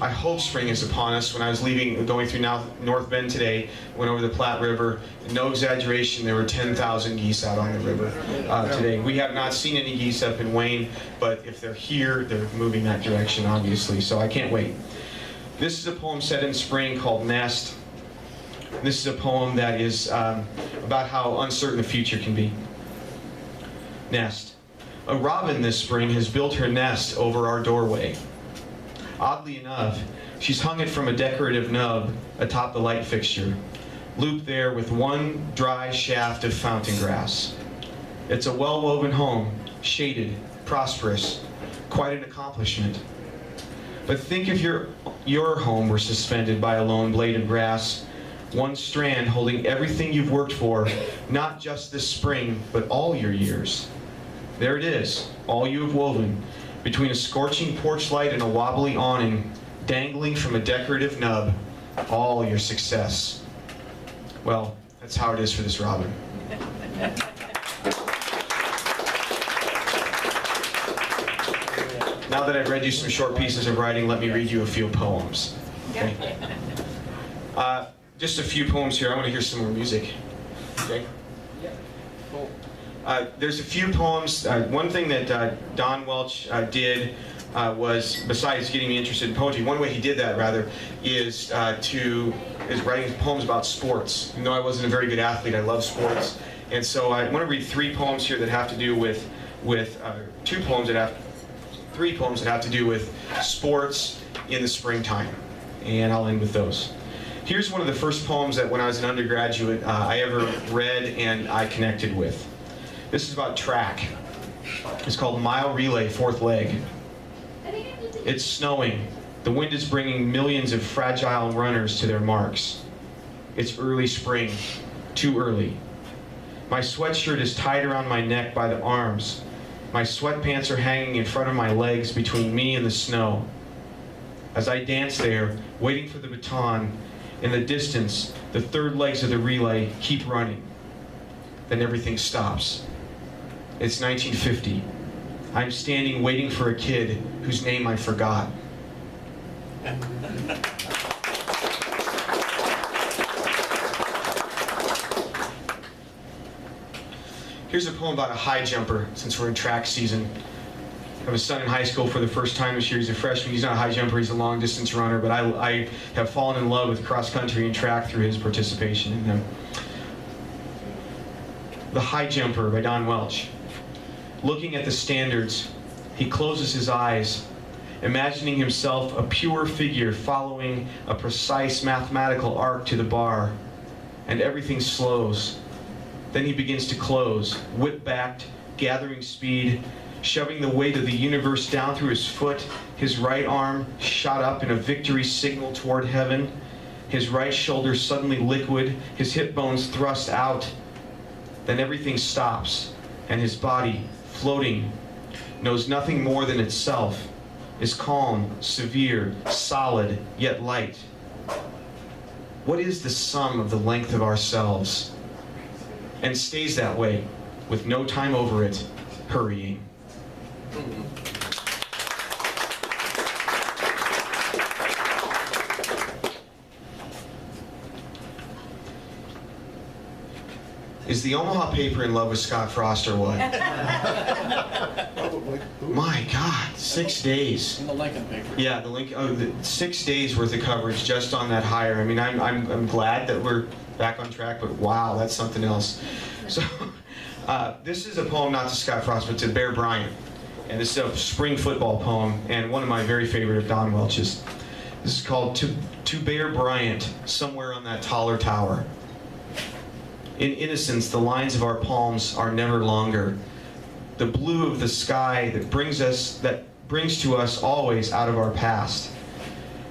Speaker 7: hope spring is upon us. When I was going through North Bend today, went over the Platte River. No exaggeration, there were 10,000 geese out on the river today. We have not seen any geese up in Wayne, but if they're here, they're moving that direction, obviously, so I can't wait. This is a poem set in spring called Nest. This is a poem that is about how uncertain the future can be. Nest. A robin this spring has built her nest over our doorway. Oddly enough, she's hung it from a decorative nub atop the light fixture, looped there with one dry shaft of fountain grass. It's a well-woven home, shaded, prosperous, quite an accomplishment. But think if your home were suspended by a lone blade of grass, one strand holding everything you've worked for, not just this spring, but all your years. There it is, all you have woven, between a scorching porch light and a wobbly awning, dangling from a decorative nub, all your success. Well, that's how it is for this robin. Now that I've read you some short pieces of writing, let me read you a few poems. Okay? Just a few poems here. I want to hear some more music. Okay? There's a few poems. One thing that Don Welch did was, besides getting me interested in poetry, one way he did that, rather, is writing poems about sports. Even though I wasn't a very good athlete, I love sports. And so I want to read three poems here that have to do with three poems that have to do with sports in the springtime. And I'll end with those. Here's one of the first poems that when I was an undergraduate I ever read and I connected with. This is about track. It's called Mile Relay, Fourth Leg. It's snowing. The wind is bringing millions of fragile runners to their marks. It's early spring, too early. My sweatshirt is tied around my neck by the arms. My sweatpants are hanging in front of my legs between me and the snow. As I dance there, waiting for the baton, in the distance, the third legs of the relay keep running. Then everything stops. It's 1950. I'm standing waiting for a kid whose name I forgot. Here's a poem about a high jumper, since we're in track season. I have a son in high school for the first time this year. He's a freshman. He's not a high jumper, he's a long distance runner, but I have fallen in love with cross country and track through his participation in them. The High Jumper by Don Welch. Looking at the standards, he closes his eyes, imagining himself a pure figure following a precise mathematical arc to the bar, and everything slows. Then he begins to close, whip-backed, gathering speed, shoving the weight of the universe down through his foot, his right arm shot up in a victory signal toward heaven, his right shoulder suddenly liquid, his hip bones thrust out. Then everything stops, and his body, floating, knows nothing more than itself, is calm, severe, solid, yet light. What is the sum of the length of ourselves? And stays that way, with no time over it, hurrying. Is the Omaha paper in love with Scott Frost or what? My God, 6 days.
Speaker 3: In the Lincoln paper.
Speaker 7: Yeah, the link. Oh, 6 days worth of coverage just on that hire. I mean, I'm glad that we're back on track, but wow, that's something else. So, this is a poem not to Scott Frost, but to Bear Bryant, and this is a spring football poem, and one of my very favorite of Don Welch's. This is called "To Bear Bryant, Somewhere on That Taller Tower." In innocence, the lines of our palms are never longer. The blue of the sky that brings to us always out of our past.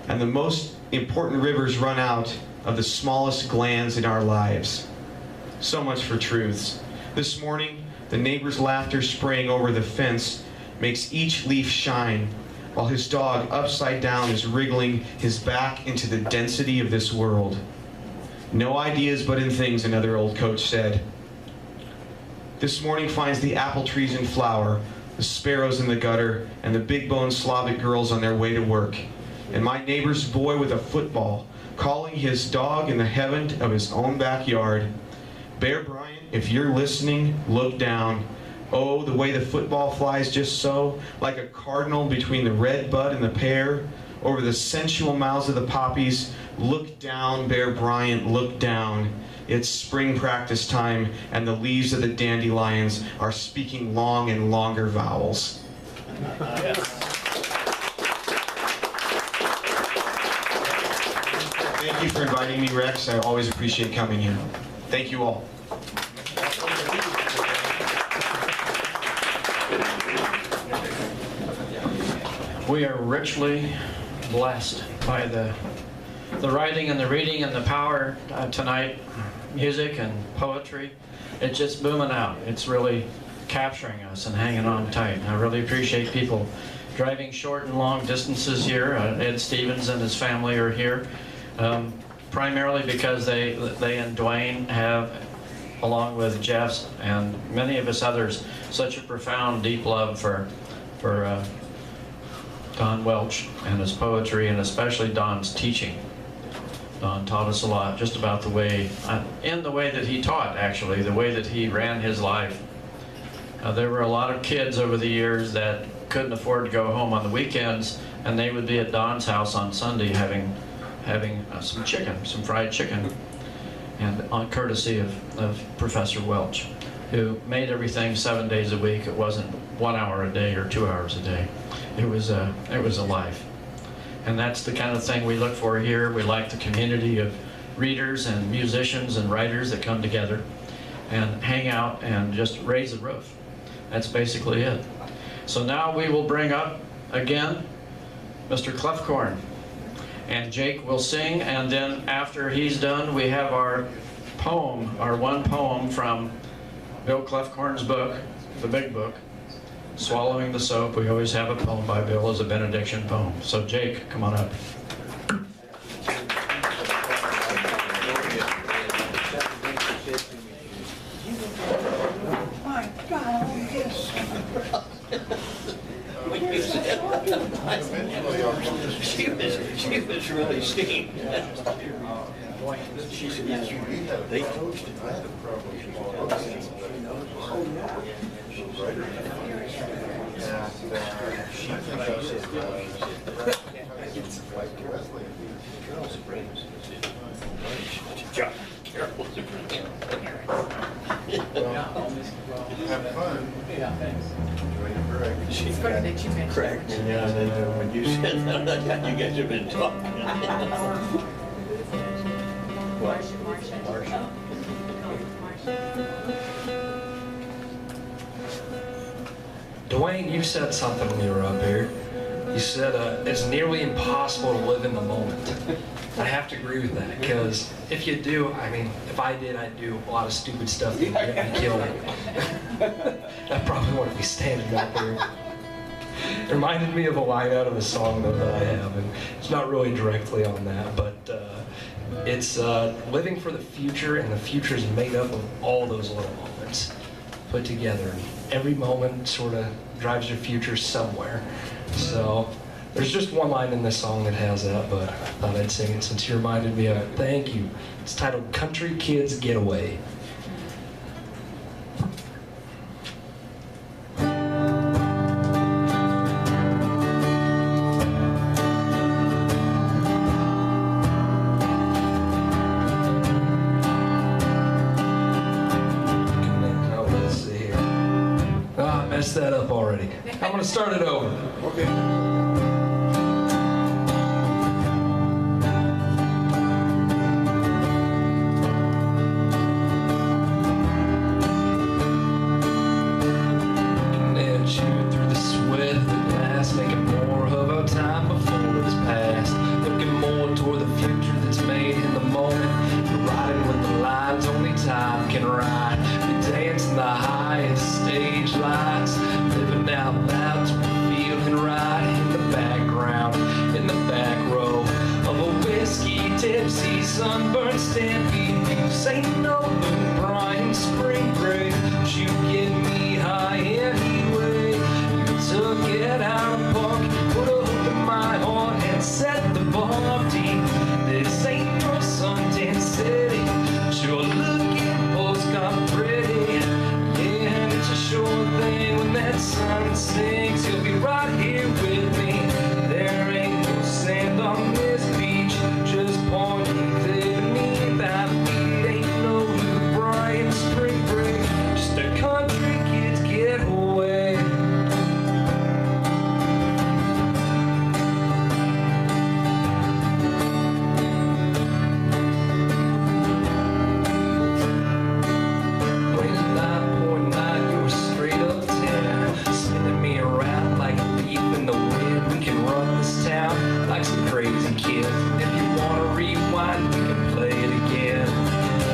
Speaker 7: And the most important rivers run out of the smallest glands in our lives. So much for truths. This morning, the neighbor's laughter spraying over the fence makes each leaf shine, while his dog upside down is wriggling his back into the density of this world. No ideas but in things, another old coach said. This morning finds the apple trees in flower, the sparrows in the gutter, and the big-boned Slavic girls on their way to work. And my neighbor's boy with a football, calling his dog in the heaven of his own backyard. Bear Bryant, if you're listening, look down. Oh, the way the football flies just so, like a cardinal between the red bud and the pear, over the sensual mouths of the poppies. Look down, Bear Bryant, look down. It's spring practice time, and the leaves of the dandelions are speaking long and longer vowels. Thank you for inviting me, Rex. I always appreciate coming here. Thank you all.
Speaker 1: We are richly blessed by the writing and the reading and the power tonight, music and poetry. It's just booming out. It's really capturing us and hanging on tight. I really appreciate people driving short and long distances here. Ed Stevens and his family are here, primarily because they and Dwaine have, along with Jeff and many of us others, such a profound, deep love for Don Welch and his poetry, and especially Don's teaching. Don taught us a lot, just about the way, in the way that he taught, actually, the way that he ran his life. There were a lot of kids over the years that couldn't afford to go home on the weekends, and they would be at Don's house on Sunday having some chicken, some fried chicken, and on courtesy of Professor Welch, who made everything 7 days a week. It wasn't 1 hour a day or 2 hours a day. It was a life. And that's the kind of thing we look for here. We like the community of readers and musicians and writers that come together and hang out and just raise the roof. That's basically it. So now we will bring up again Mr. Kloefkorn, and Jake will sing, and then after he's done we have our poem, our one poem from Bill Kloefkorn's book, the big book, Swallowing the Soap. We always have a poem by Bill as a benediction poem. So Jake, come on up.
Speaker 8: She was really steamed. She said, yes, they toasted. I had a problem. She thinks I said, John, careful. Have fun. Yeah, thanks. She's funny that you mentioned correct. Yeah, and then when you said that, you guys have been talking. Marsha.
Speaker 2: Dwaine, you said something when you were up here. You said it's nearly impossible to live in the moment. I have to agree with that, because if you do, I mean, if I did, I'd do a lot of stupid stuff that would get me killed. I probably wouldn't be standing up here. It reminded me of a line out of a song that I have, and it's not really directly on that, but it's living for the future, and the future is made up of all those little moments put together. Every moment sort of drives your future somewhere. So there's just one line in this song that has that, but I thought I'd sing it since you reminded me of it. Thank you. It's titled Country Kids Getaway. messed that up already. I'm gonna start it over.
Speaker 8: Okay.
Speaker 2: Chewing through the sweat of the glass, making more of our time before it's past. Looking more toward the future that's made in the moment. Riding with the lines only time can ride. We dance in the highest stage lights, living out loud to feel and ride. In the background, in the back row of a whiskey tipsy sunburned stampede. You say no, Brian spring break, but you get me high anyway. Took it out of park, put a hook in my heart and set the bar deep. This ain't no Sundance City, but you're looking postcard pretty. Yeah, and it's a sure thing when that sun sinks, you'll be right here with me. There ain't no sand on this beach, just pointing beneath that feet. Ain't no Luke Bryan spring break, just a country kid's getaway. Like some crazy kid. If you wanna rewind, we can play it again.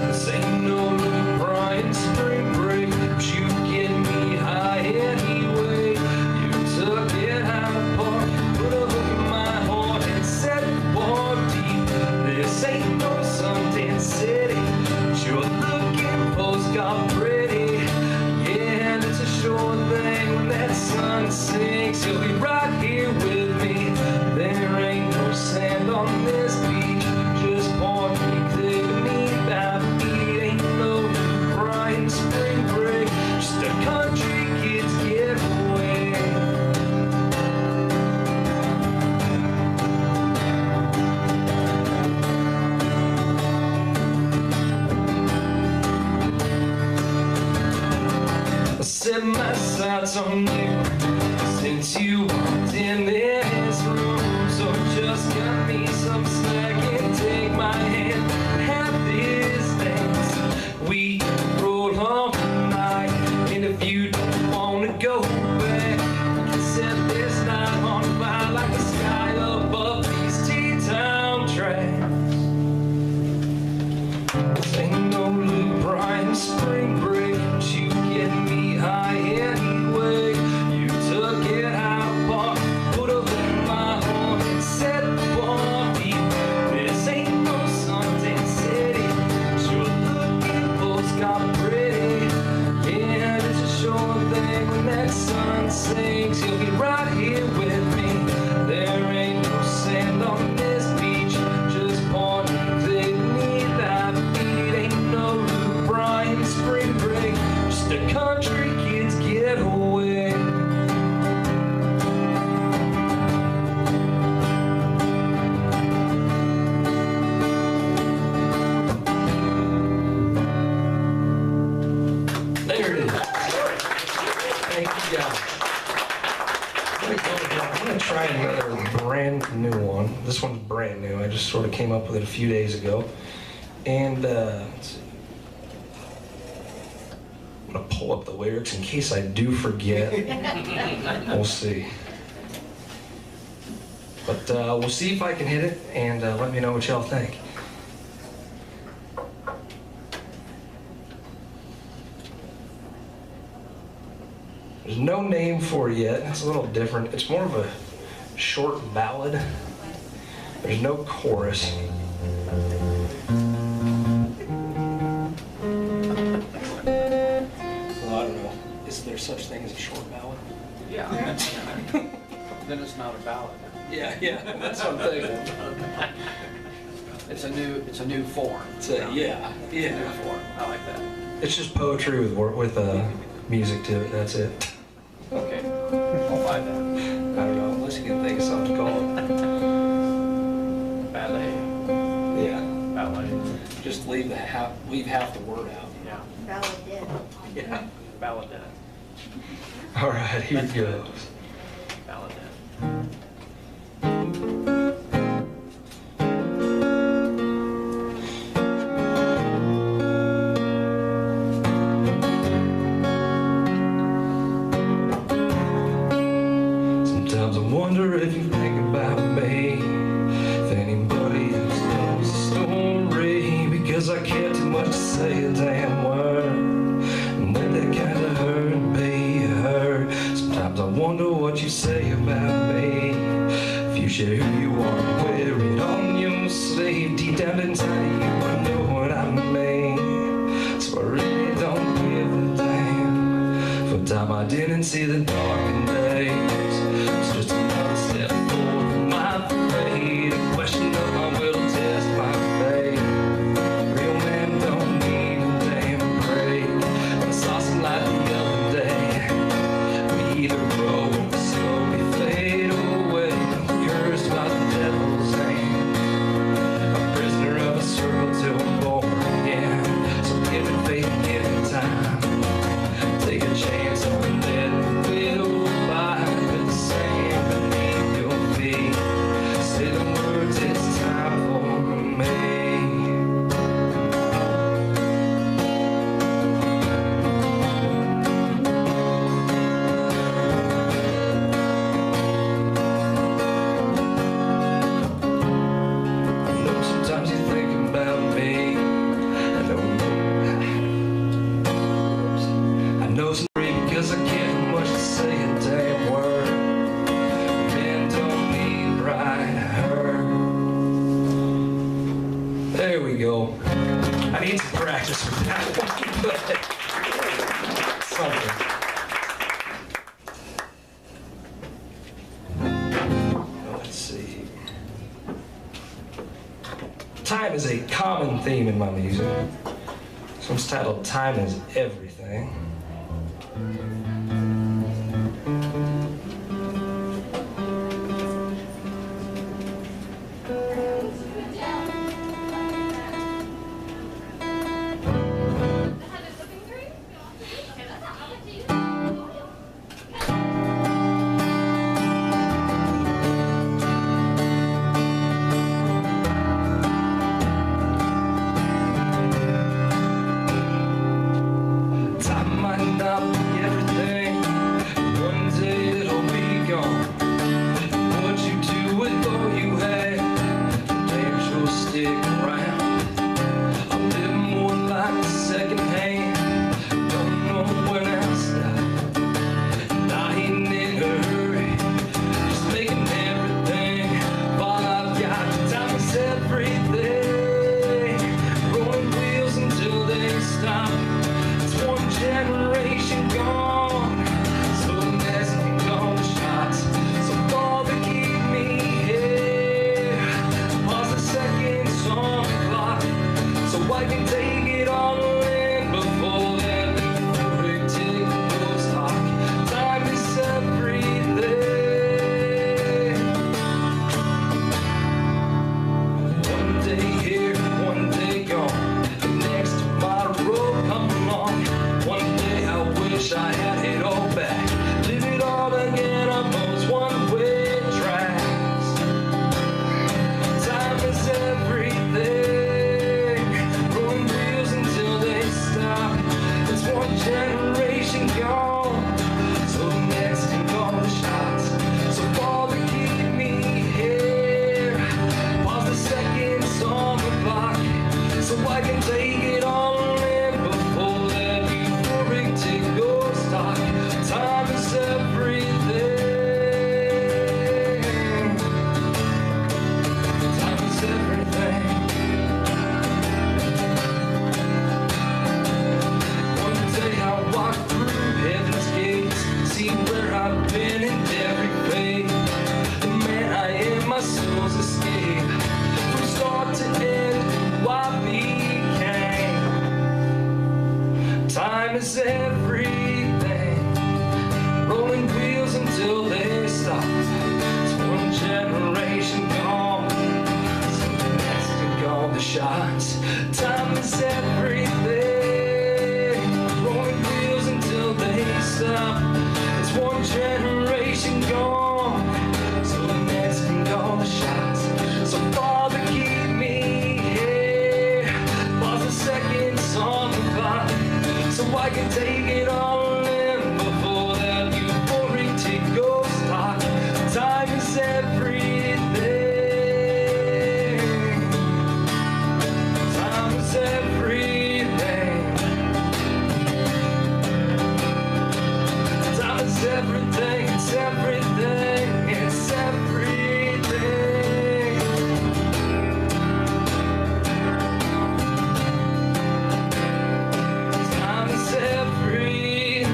Speaker 2: This ain't no Luke Bryan spring break, but you get me high anyway. You took it out of park, put a hook in my heart and set the bar deep. This ain't no Sundance City, but you're looking postcard pretty. Yeah, and it's a sure thing when that sun sinks, you'll be right here with me. There ain't no sand on this beach, just pointing clear beneath our feet. Ain't no Luke Bryan spring break, just a country kid's getaway. I set my sights on you since you walked in this room. So just cut me some slack and take my hand and have this dance. We roll home tonight, and if you don't wanna go back, we can set this night on fire like the sky above these T-town tracks. This ain't no Luke Bryan spring break, but you get me high anyway. You took it out of park, put a hook in my heart and set the bar deep. This ain't no Sundance City, but you're looking postcard pretty. Yeah, it's a sure thing when that sun sinks, you'll be right here with me. There ain't no sand on this beach, just pointing clear beneath our feet. Ain't no Luke Bryan spring break, just a country kid's getaway. There it is. Thank you, guys. I'm going to try another brand new one. This one's brand new. I just sort of came up with it a few days ago. And let's see. I'm going to pull up the lyrics in case I do forget. We'll see. But we'll see if I can hit it, and let me know what y'all think. There's no name for it yet. It's a little different. It's more of a short ballad. There's no chorus. Well, I don't know. Is there such thing as a short ballad?
Speaker 3: Yeah. Then it's not a ballad.
Speaker 2: Yeah, that's what I'm thinking.
Speaker 3: It's a new form.
Speaker 2: Yeah.
Speaker 3: New form. I like that.
Speaker 2: It's just poetry with music to it. That's it.
Speaker 3: Okay. I'll buy that.
Speaker 2: I don't know, unless you can think of something to call it.
Speaker 3: Ballet.
Speaker 2: Yeah.
Speaker 3: Ballet.
Speaker 2: Just leave half the word out.
Speaker 3: Yeah.
Speaker 9: Valid dead.
Speaker 2: Yeah.
Speaker 3: Balladette.
Speaker 2: All right, here it goes. Sometimes I wonder if you think about me, if anybody else knows the story, because I care too much to say a damn word, and when that kind of hurt me hurt. Sometimes I wonder what you say about me, if you share who you are and wear it on your sleeve. Deep down inside you, I know what I mean, so I really don't give a damn. For time I didn't see the dark days. It's just another step forward from my fate, a question of my will to test my faith. Real men don't need a damn break. But I saw some light the other day. We either grow or slowly fade away. Cursed by the devil's aim, a prisoner of a circle till I'm born again. So give it faith and give it time. Take a chance on that will abide with the sand beneath your feet. Say the words, it's time for me. I know sometimes you think about me. I know some because I can't much to say a damn word. Men don't need right hurt. There we go. I need some practice with that one, but something. Let's see. Time is a common theme in my music. This one's titled Time is Everything. Time might not be everything. One day it'll be gone. What you do with all you had, damn sure stick around. I live more like second hand. Don't know when I'll stop. And I ain't in a hurry, just making everything. All I've got, time is everything. Rolling wheels until they stop. It's one generation gone, so the next can call the shots. So Father, keep me here. Pause the second song clock, so I can take it all in before that euphoric tick goes talk. Time is everything. One day here, one day gone. The next tomorrow come along. One day I wish I had it all back. Live it all again on those one-way tracks. Time is everything. Rolling wheels until they stop. It's one generation gone, so the next can call the shots. So Father, keep me here. Pause the second song clock, so I can take it all in before that euphoric tick goes talk. Time is everything. Time is everything. One day I'll walk through heaven's gates, see where I've been in every phase. The man I am, my soul's escape. From start to end, who I became. Time is everything. Rolling wheels until they stop. It's one generation gone, so the next can call the shots. Time is everything. Rolling wheels until they stop. I can take it all in before that euphoric tick goes stop. Time is everything. Time is everything. Time is everything. It's everything. It's everything. Time is everything.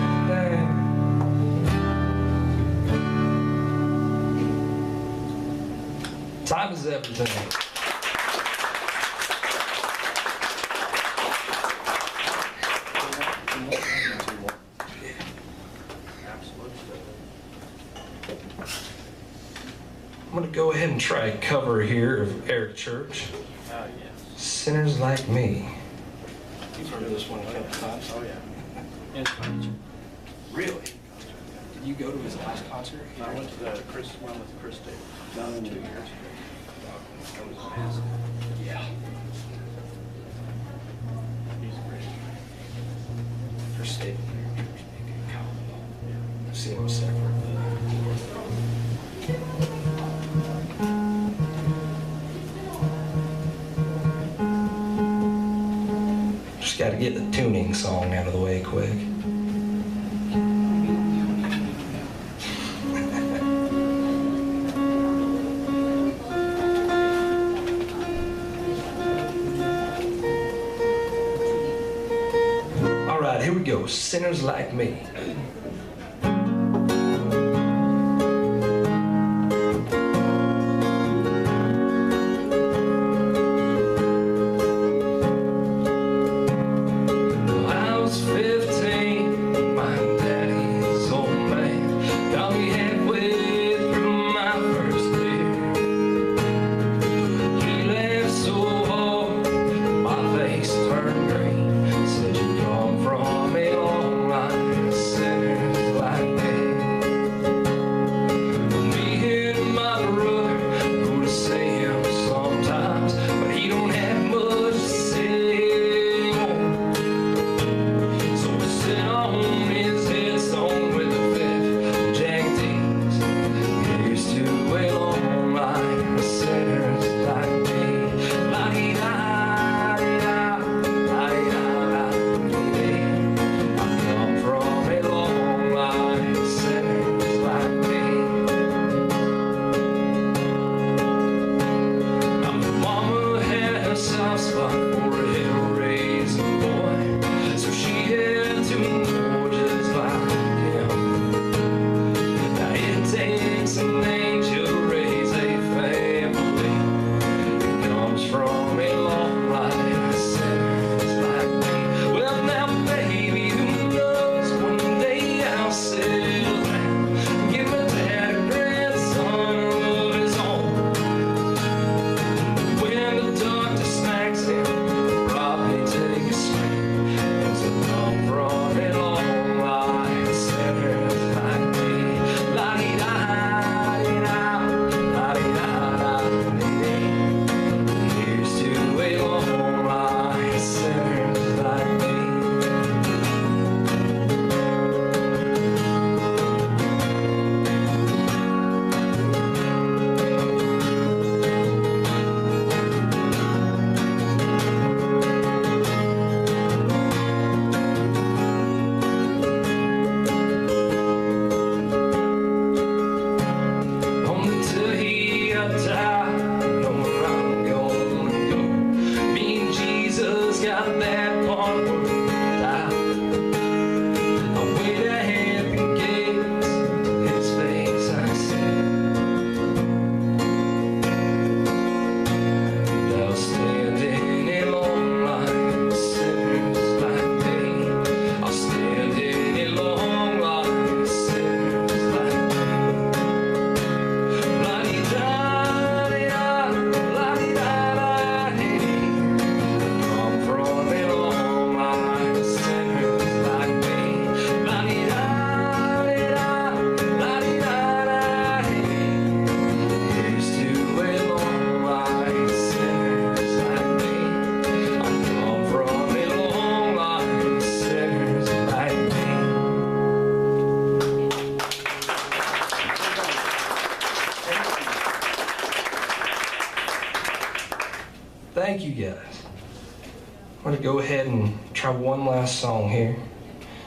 Speaker 2: Time is everything. I'm going to go ahead and try a cover here of Eric Church.
Speaker 3: Yes.
Speaker 2: Sinners Like Me.
Speaker 3: You've heard this one a couple times. Oh, yeah. In concert.
Speaker 2: Really? Did you go to his last concert?
Speaker 3: I went to the one with Chris Davis about 2 years ago. That was amazing.
Speaker 2: Yeah.
Speaker 3: He's great.
Speaker 2: First state I've seen him separate. Just got to get the tuning song out of the way quick. All right, here we go. Sinners Like Me. I was 15, my daddy's old man got me halfway through my first year. He laughed so hard, my face turned green. Said you come from a long line of sinners like me. Me and my brother go to see him sometimes, but he don't have much to say on. So we sit on his headstone with a fifth Jack D's. Here's to a long line of sinners like me. La-dee-da-dee-da, la-dee-da-da-dee-dee. I come from a long line of sinners like me. Now my mama had a soft spot for a hell-raising boy, so she had two more just like him. Now it takes an angel to raise a family. It comes from a long line of sinners like me. Well now baby, who knows, one day I'll settle down and give my dad a grandson of his own. When the doctor smacks him, he'll probably take a swing. Cause I come from a long line of sinners like me. La-dee-da-dee-da, la-dee-da-da-dee-dee. Here's to a long line of sinners like me. Only till he die, know where I'm gonna go. Me and Jesus got that part worked out. I wait ahead and gaze into his face, I see. And I'll stand in a long line of sinners like me. I'll stand in a long line of sinners like me. La-dee-da-dee-da, la-dee-da-da-dee. I come from a long line I'm going to go ahead and try one last song here.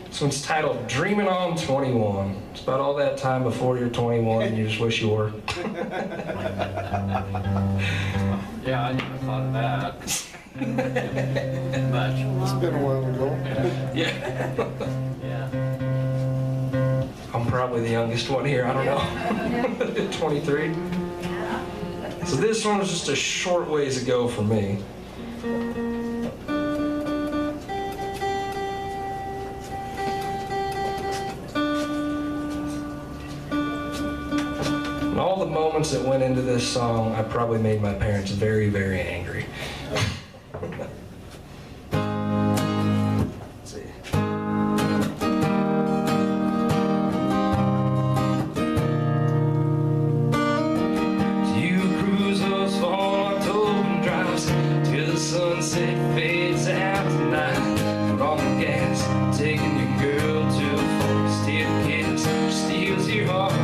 Speaker 2: This one's titled Dreaming on 21. It's about all that time before you're 21 and you just wish you were.
Speaker 1: Yeah, I never thought of that. Much.
Speaker 8: It's been a while ago.
Speaker 2: Yeah.
Speaker 1: Yeah.
Speaker 2: I'm probably the youngest one here, I don't know. 23. So this one was just a short ways ago for me. And all the moments that went into this song, I probably made my parents very, very angry. Let's see. You cruise those fall October drives till the sunset fades out tonight. Put on the gas, taking your girl to a forest till the kiss steals your heart.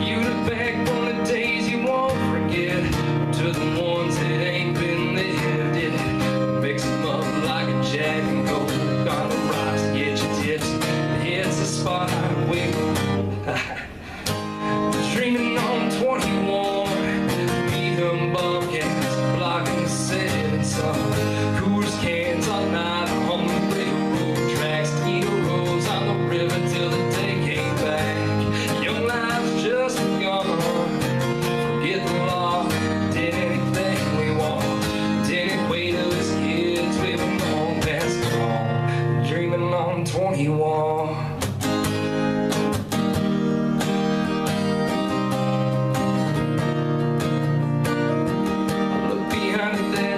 Speaker 2: You look back on the days you won't forget, to the ones that ain't been lived yet. Mix them up like a Jack and Coke on the rocks, get your tips, hits the spot highway. Dreaming on 21, meet them bobcats, blocking the setting sun. Coors cans all night on the railroad tracks, Tito roads on the river till the day came back. Young life's just begun. Forget the law, did anything we want, didn't wait till as kids, we were long past gone. Dreaming on 21.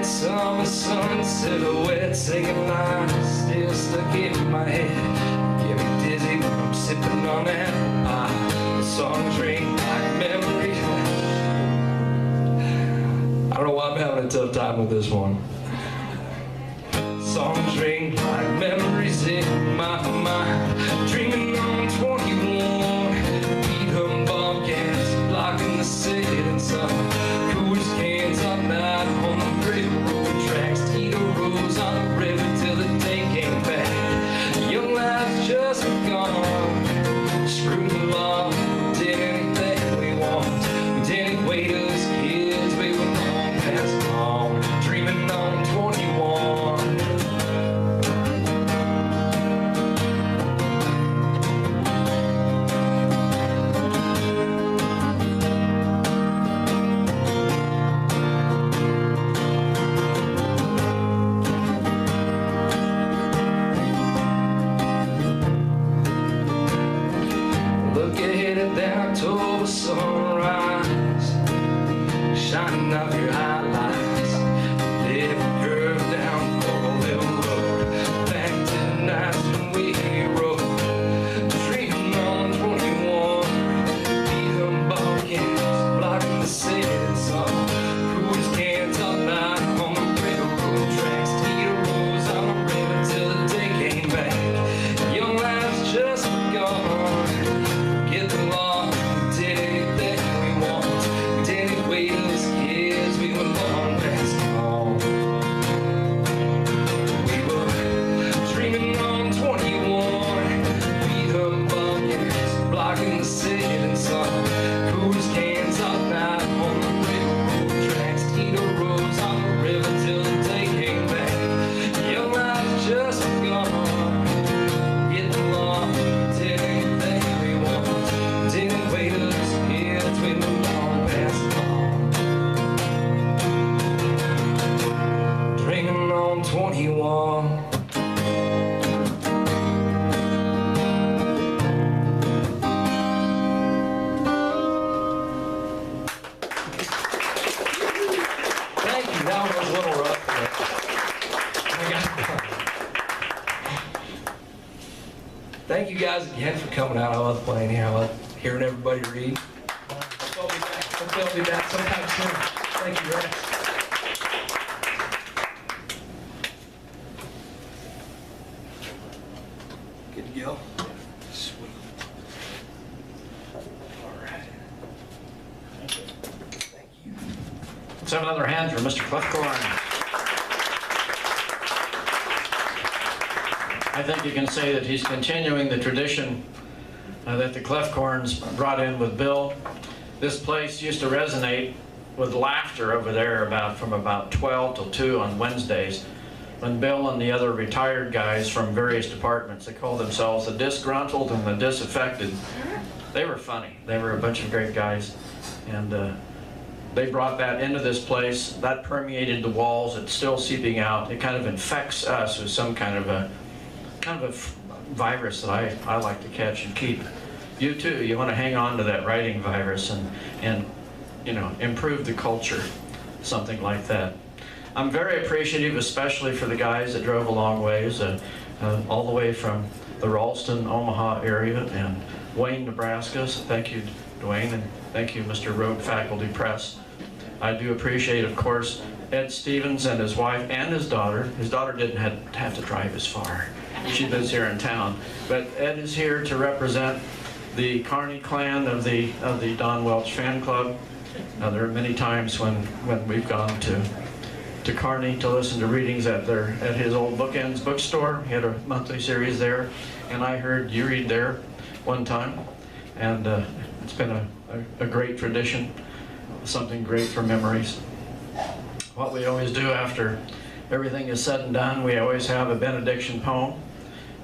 Speaker 2: Summer sun silhouette, singing lines still stuck in my head. Get me dizzy when I'm sipping on that pie. The songs ring like memories. I don't know why I'm having a tough time with this one. Songs ring like memories in my mind. Dreaming on 21, beat them bobcats, blocking the setting sun. Coors cans all night on the railroad tracks, Tito roads on the river till the day came back. Young life's just begun. Screw the law, did anything we want. We didn't wait till as kids, we were long past gone. Dreaming on 21. Look ahead at that October sunrise, shining off your highlights. Let it curve down Coral Hill Road, back to the nights when we rode. Dreaming on 21, beat them bobcats, blocking the setting sun. Cruise cans all night on the railroad tracks, Tito roads on the river till the day came back. Young life's just begun. Get the law, did anything we want. We didn't wait as kids, we were long past gone. We were dreaming on 21, beat them bobcats, blocking the setting sun. Coors cans all night on the railroad tracks, Tito roads on the river till the day came back. Young life's just begun. Get the law, did anything we want. Didn't wait till as kids, we were long past gone. Dreaming on 21. Thank you, that was a little rough. But I got it. Thank you guys again for coming out. I love playing here. I love hearing everybody read. Hope they'll be back sometime soon. Thank you, Rex. Good to go? Sweet. All right. Thank you.
Speaker 1: Let's have another hand for Mr. Kloefkorn. I think you can say that he's continuing the tradition that the Kloefkorns brought in with Bill. This place used to resonate with laughter over there from about 12 till 2 on Wednesdays, when Bill and the other retired guys from various departments, they called themselves the disgruntled and the disaffected. They were funny. They were a bunch of great guys, and they brought that into this place. That permeated the walls. It's still seeping out. It kind of infects us with some kind of a virus that I like to catch and keep. You too. You want to hang on to that writing virus and you know, improve the culture, something like that. I'm very appreciative, especially for the guys that drove a long ways, all the way from the Ralston, Omaha area and Wayne, Nebraska. So thank you, Dwaine, and thank you, Mr. Road Faculty Press. I do appreciate, of course, Ed Stevens and his wife and his daughter. His daughter didn't have to drive as far. She lives here in town. But Ed is here to represent the Kearney clan of the Don Welch fan club. Now, there are many times when we've gone to Kearney to listen to readings at his old Bookends bookstore. He had a monthly series there, and I heard you read there one time, and it's been a great tradition, something great for memories. What we always do after everything is said and done, we always have a benediction poem.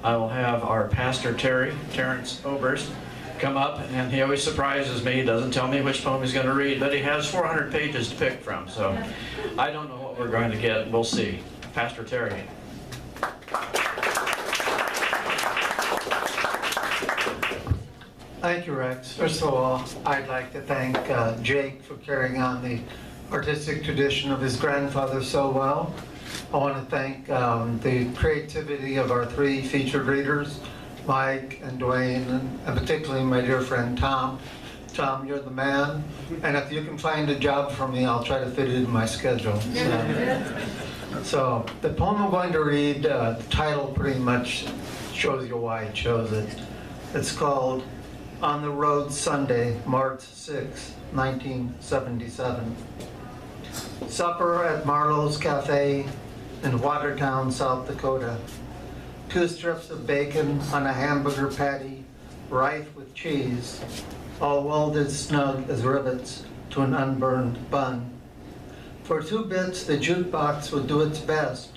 Speaker 1: I will have our pastor Terrence Oberst, come up, and he always surprises me. He doesn't tell me which poem he's going to read, but he has 400 pages to pick from, so I don't know what we're going to get. We'll see. Pastor Terry.
Speaker 9: Thank you, Rex. First of all, I'd like to thank Jake for carrying on the artistic tradition of his grandfather so well. I want to thank the creativity of our 3 featured readers, Mike and Dwaine, and particularly my dear friend Tom. Tom, you're the man, and if you can find a job for me, I'll try to fit it in my schedule. So the poem I'm going to read, the title pretty much shows you why I chose it. It's called On the Road Sunday, March 6, 1977. Supper at Marlowe's Cafe in Watertown, South Dakota. 2 strips of bacon on a hamburger patty, rife with cheese, all welded snug as rivets to an unburned bun. For 2 bits, the jukebox would do its best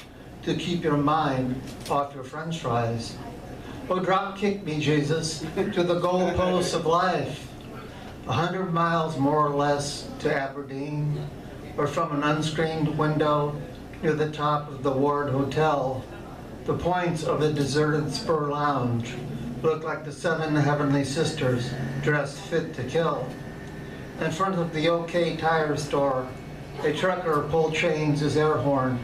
Speaker 9: to keep your mind off your french fries. Oh, drop kick me, Jesus, to the goalposts of life. 100 miles more or less to Aberdeen, or from an unscreened window near the top of the Ward Hotel, the points of the deserted Spur Lounge look like the 7 heavenly sisters dressed fit to kill. In front of the OK Tire store, a trucker pulled chains his air horn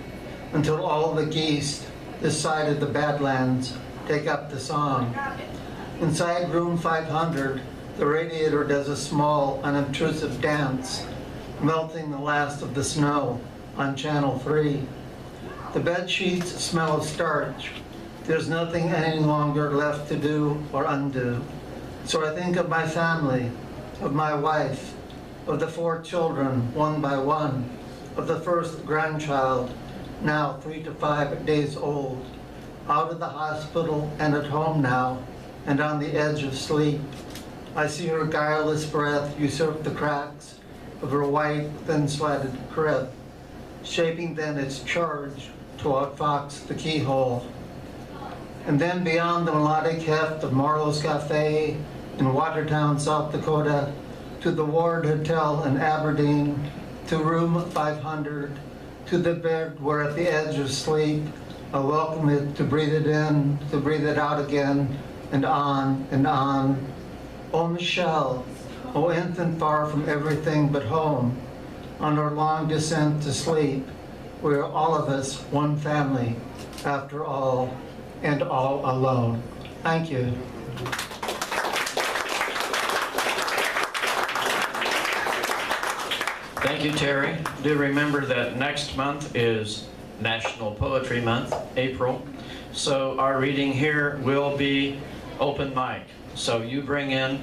Speaker 9: until all the geese this side of the Badlands take up the song. Inside room 500, the radiator does a small, unobtrusive dance, melting the last of the snow on Channel 3. The bed sheets smell of starch. There's nothing any longer left to do or undo. So I think of my family, of my wife, of the 4 children, one by one, of the first grandchild, now 3 to 5 days old, out of the hospital and at home now, and on the edge of sleep. I see her guileless breath usurp the cracks of her white, thin-slatted crib, shaping then its charge to outfox the keyhole. And then beyond the melodic heft of Marlowe's Cafe in Watertown, South Dakota, to the Ward Hotel in Aberdeen, to room 500, to the bed where at the edge of sleep I welcome it to breathe it in, to breathe it out again, and on and on. Oh, Michelle, oh, infant far from everything but home, on our long descent to sleep, we are all of us one family, after all, and all alone. Thank you.
Speaker 1: Thank you, Terry. Do remember that next month is National Poetry Month, April. So our reading here will be open mic. So you bring in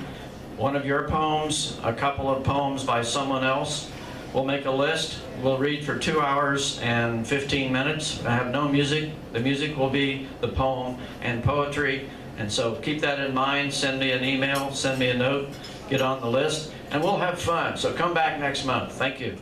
Speaker 1: one of your poems, a couple of poems by someone else, We'll make a list. We'll read for 2 hours and 15 minutes. I have no music. The music will be the poem and poetry. And so keep that in mind. Send me an email, send me a note, get on the list, and we'll have fun. So come back next month. Thank you.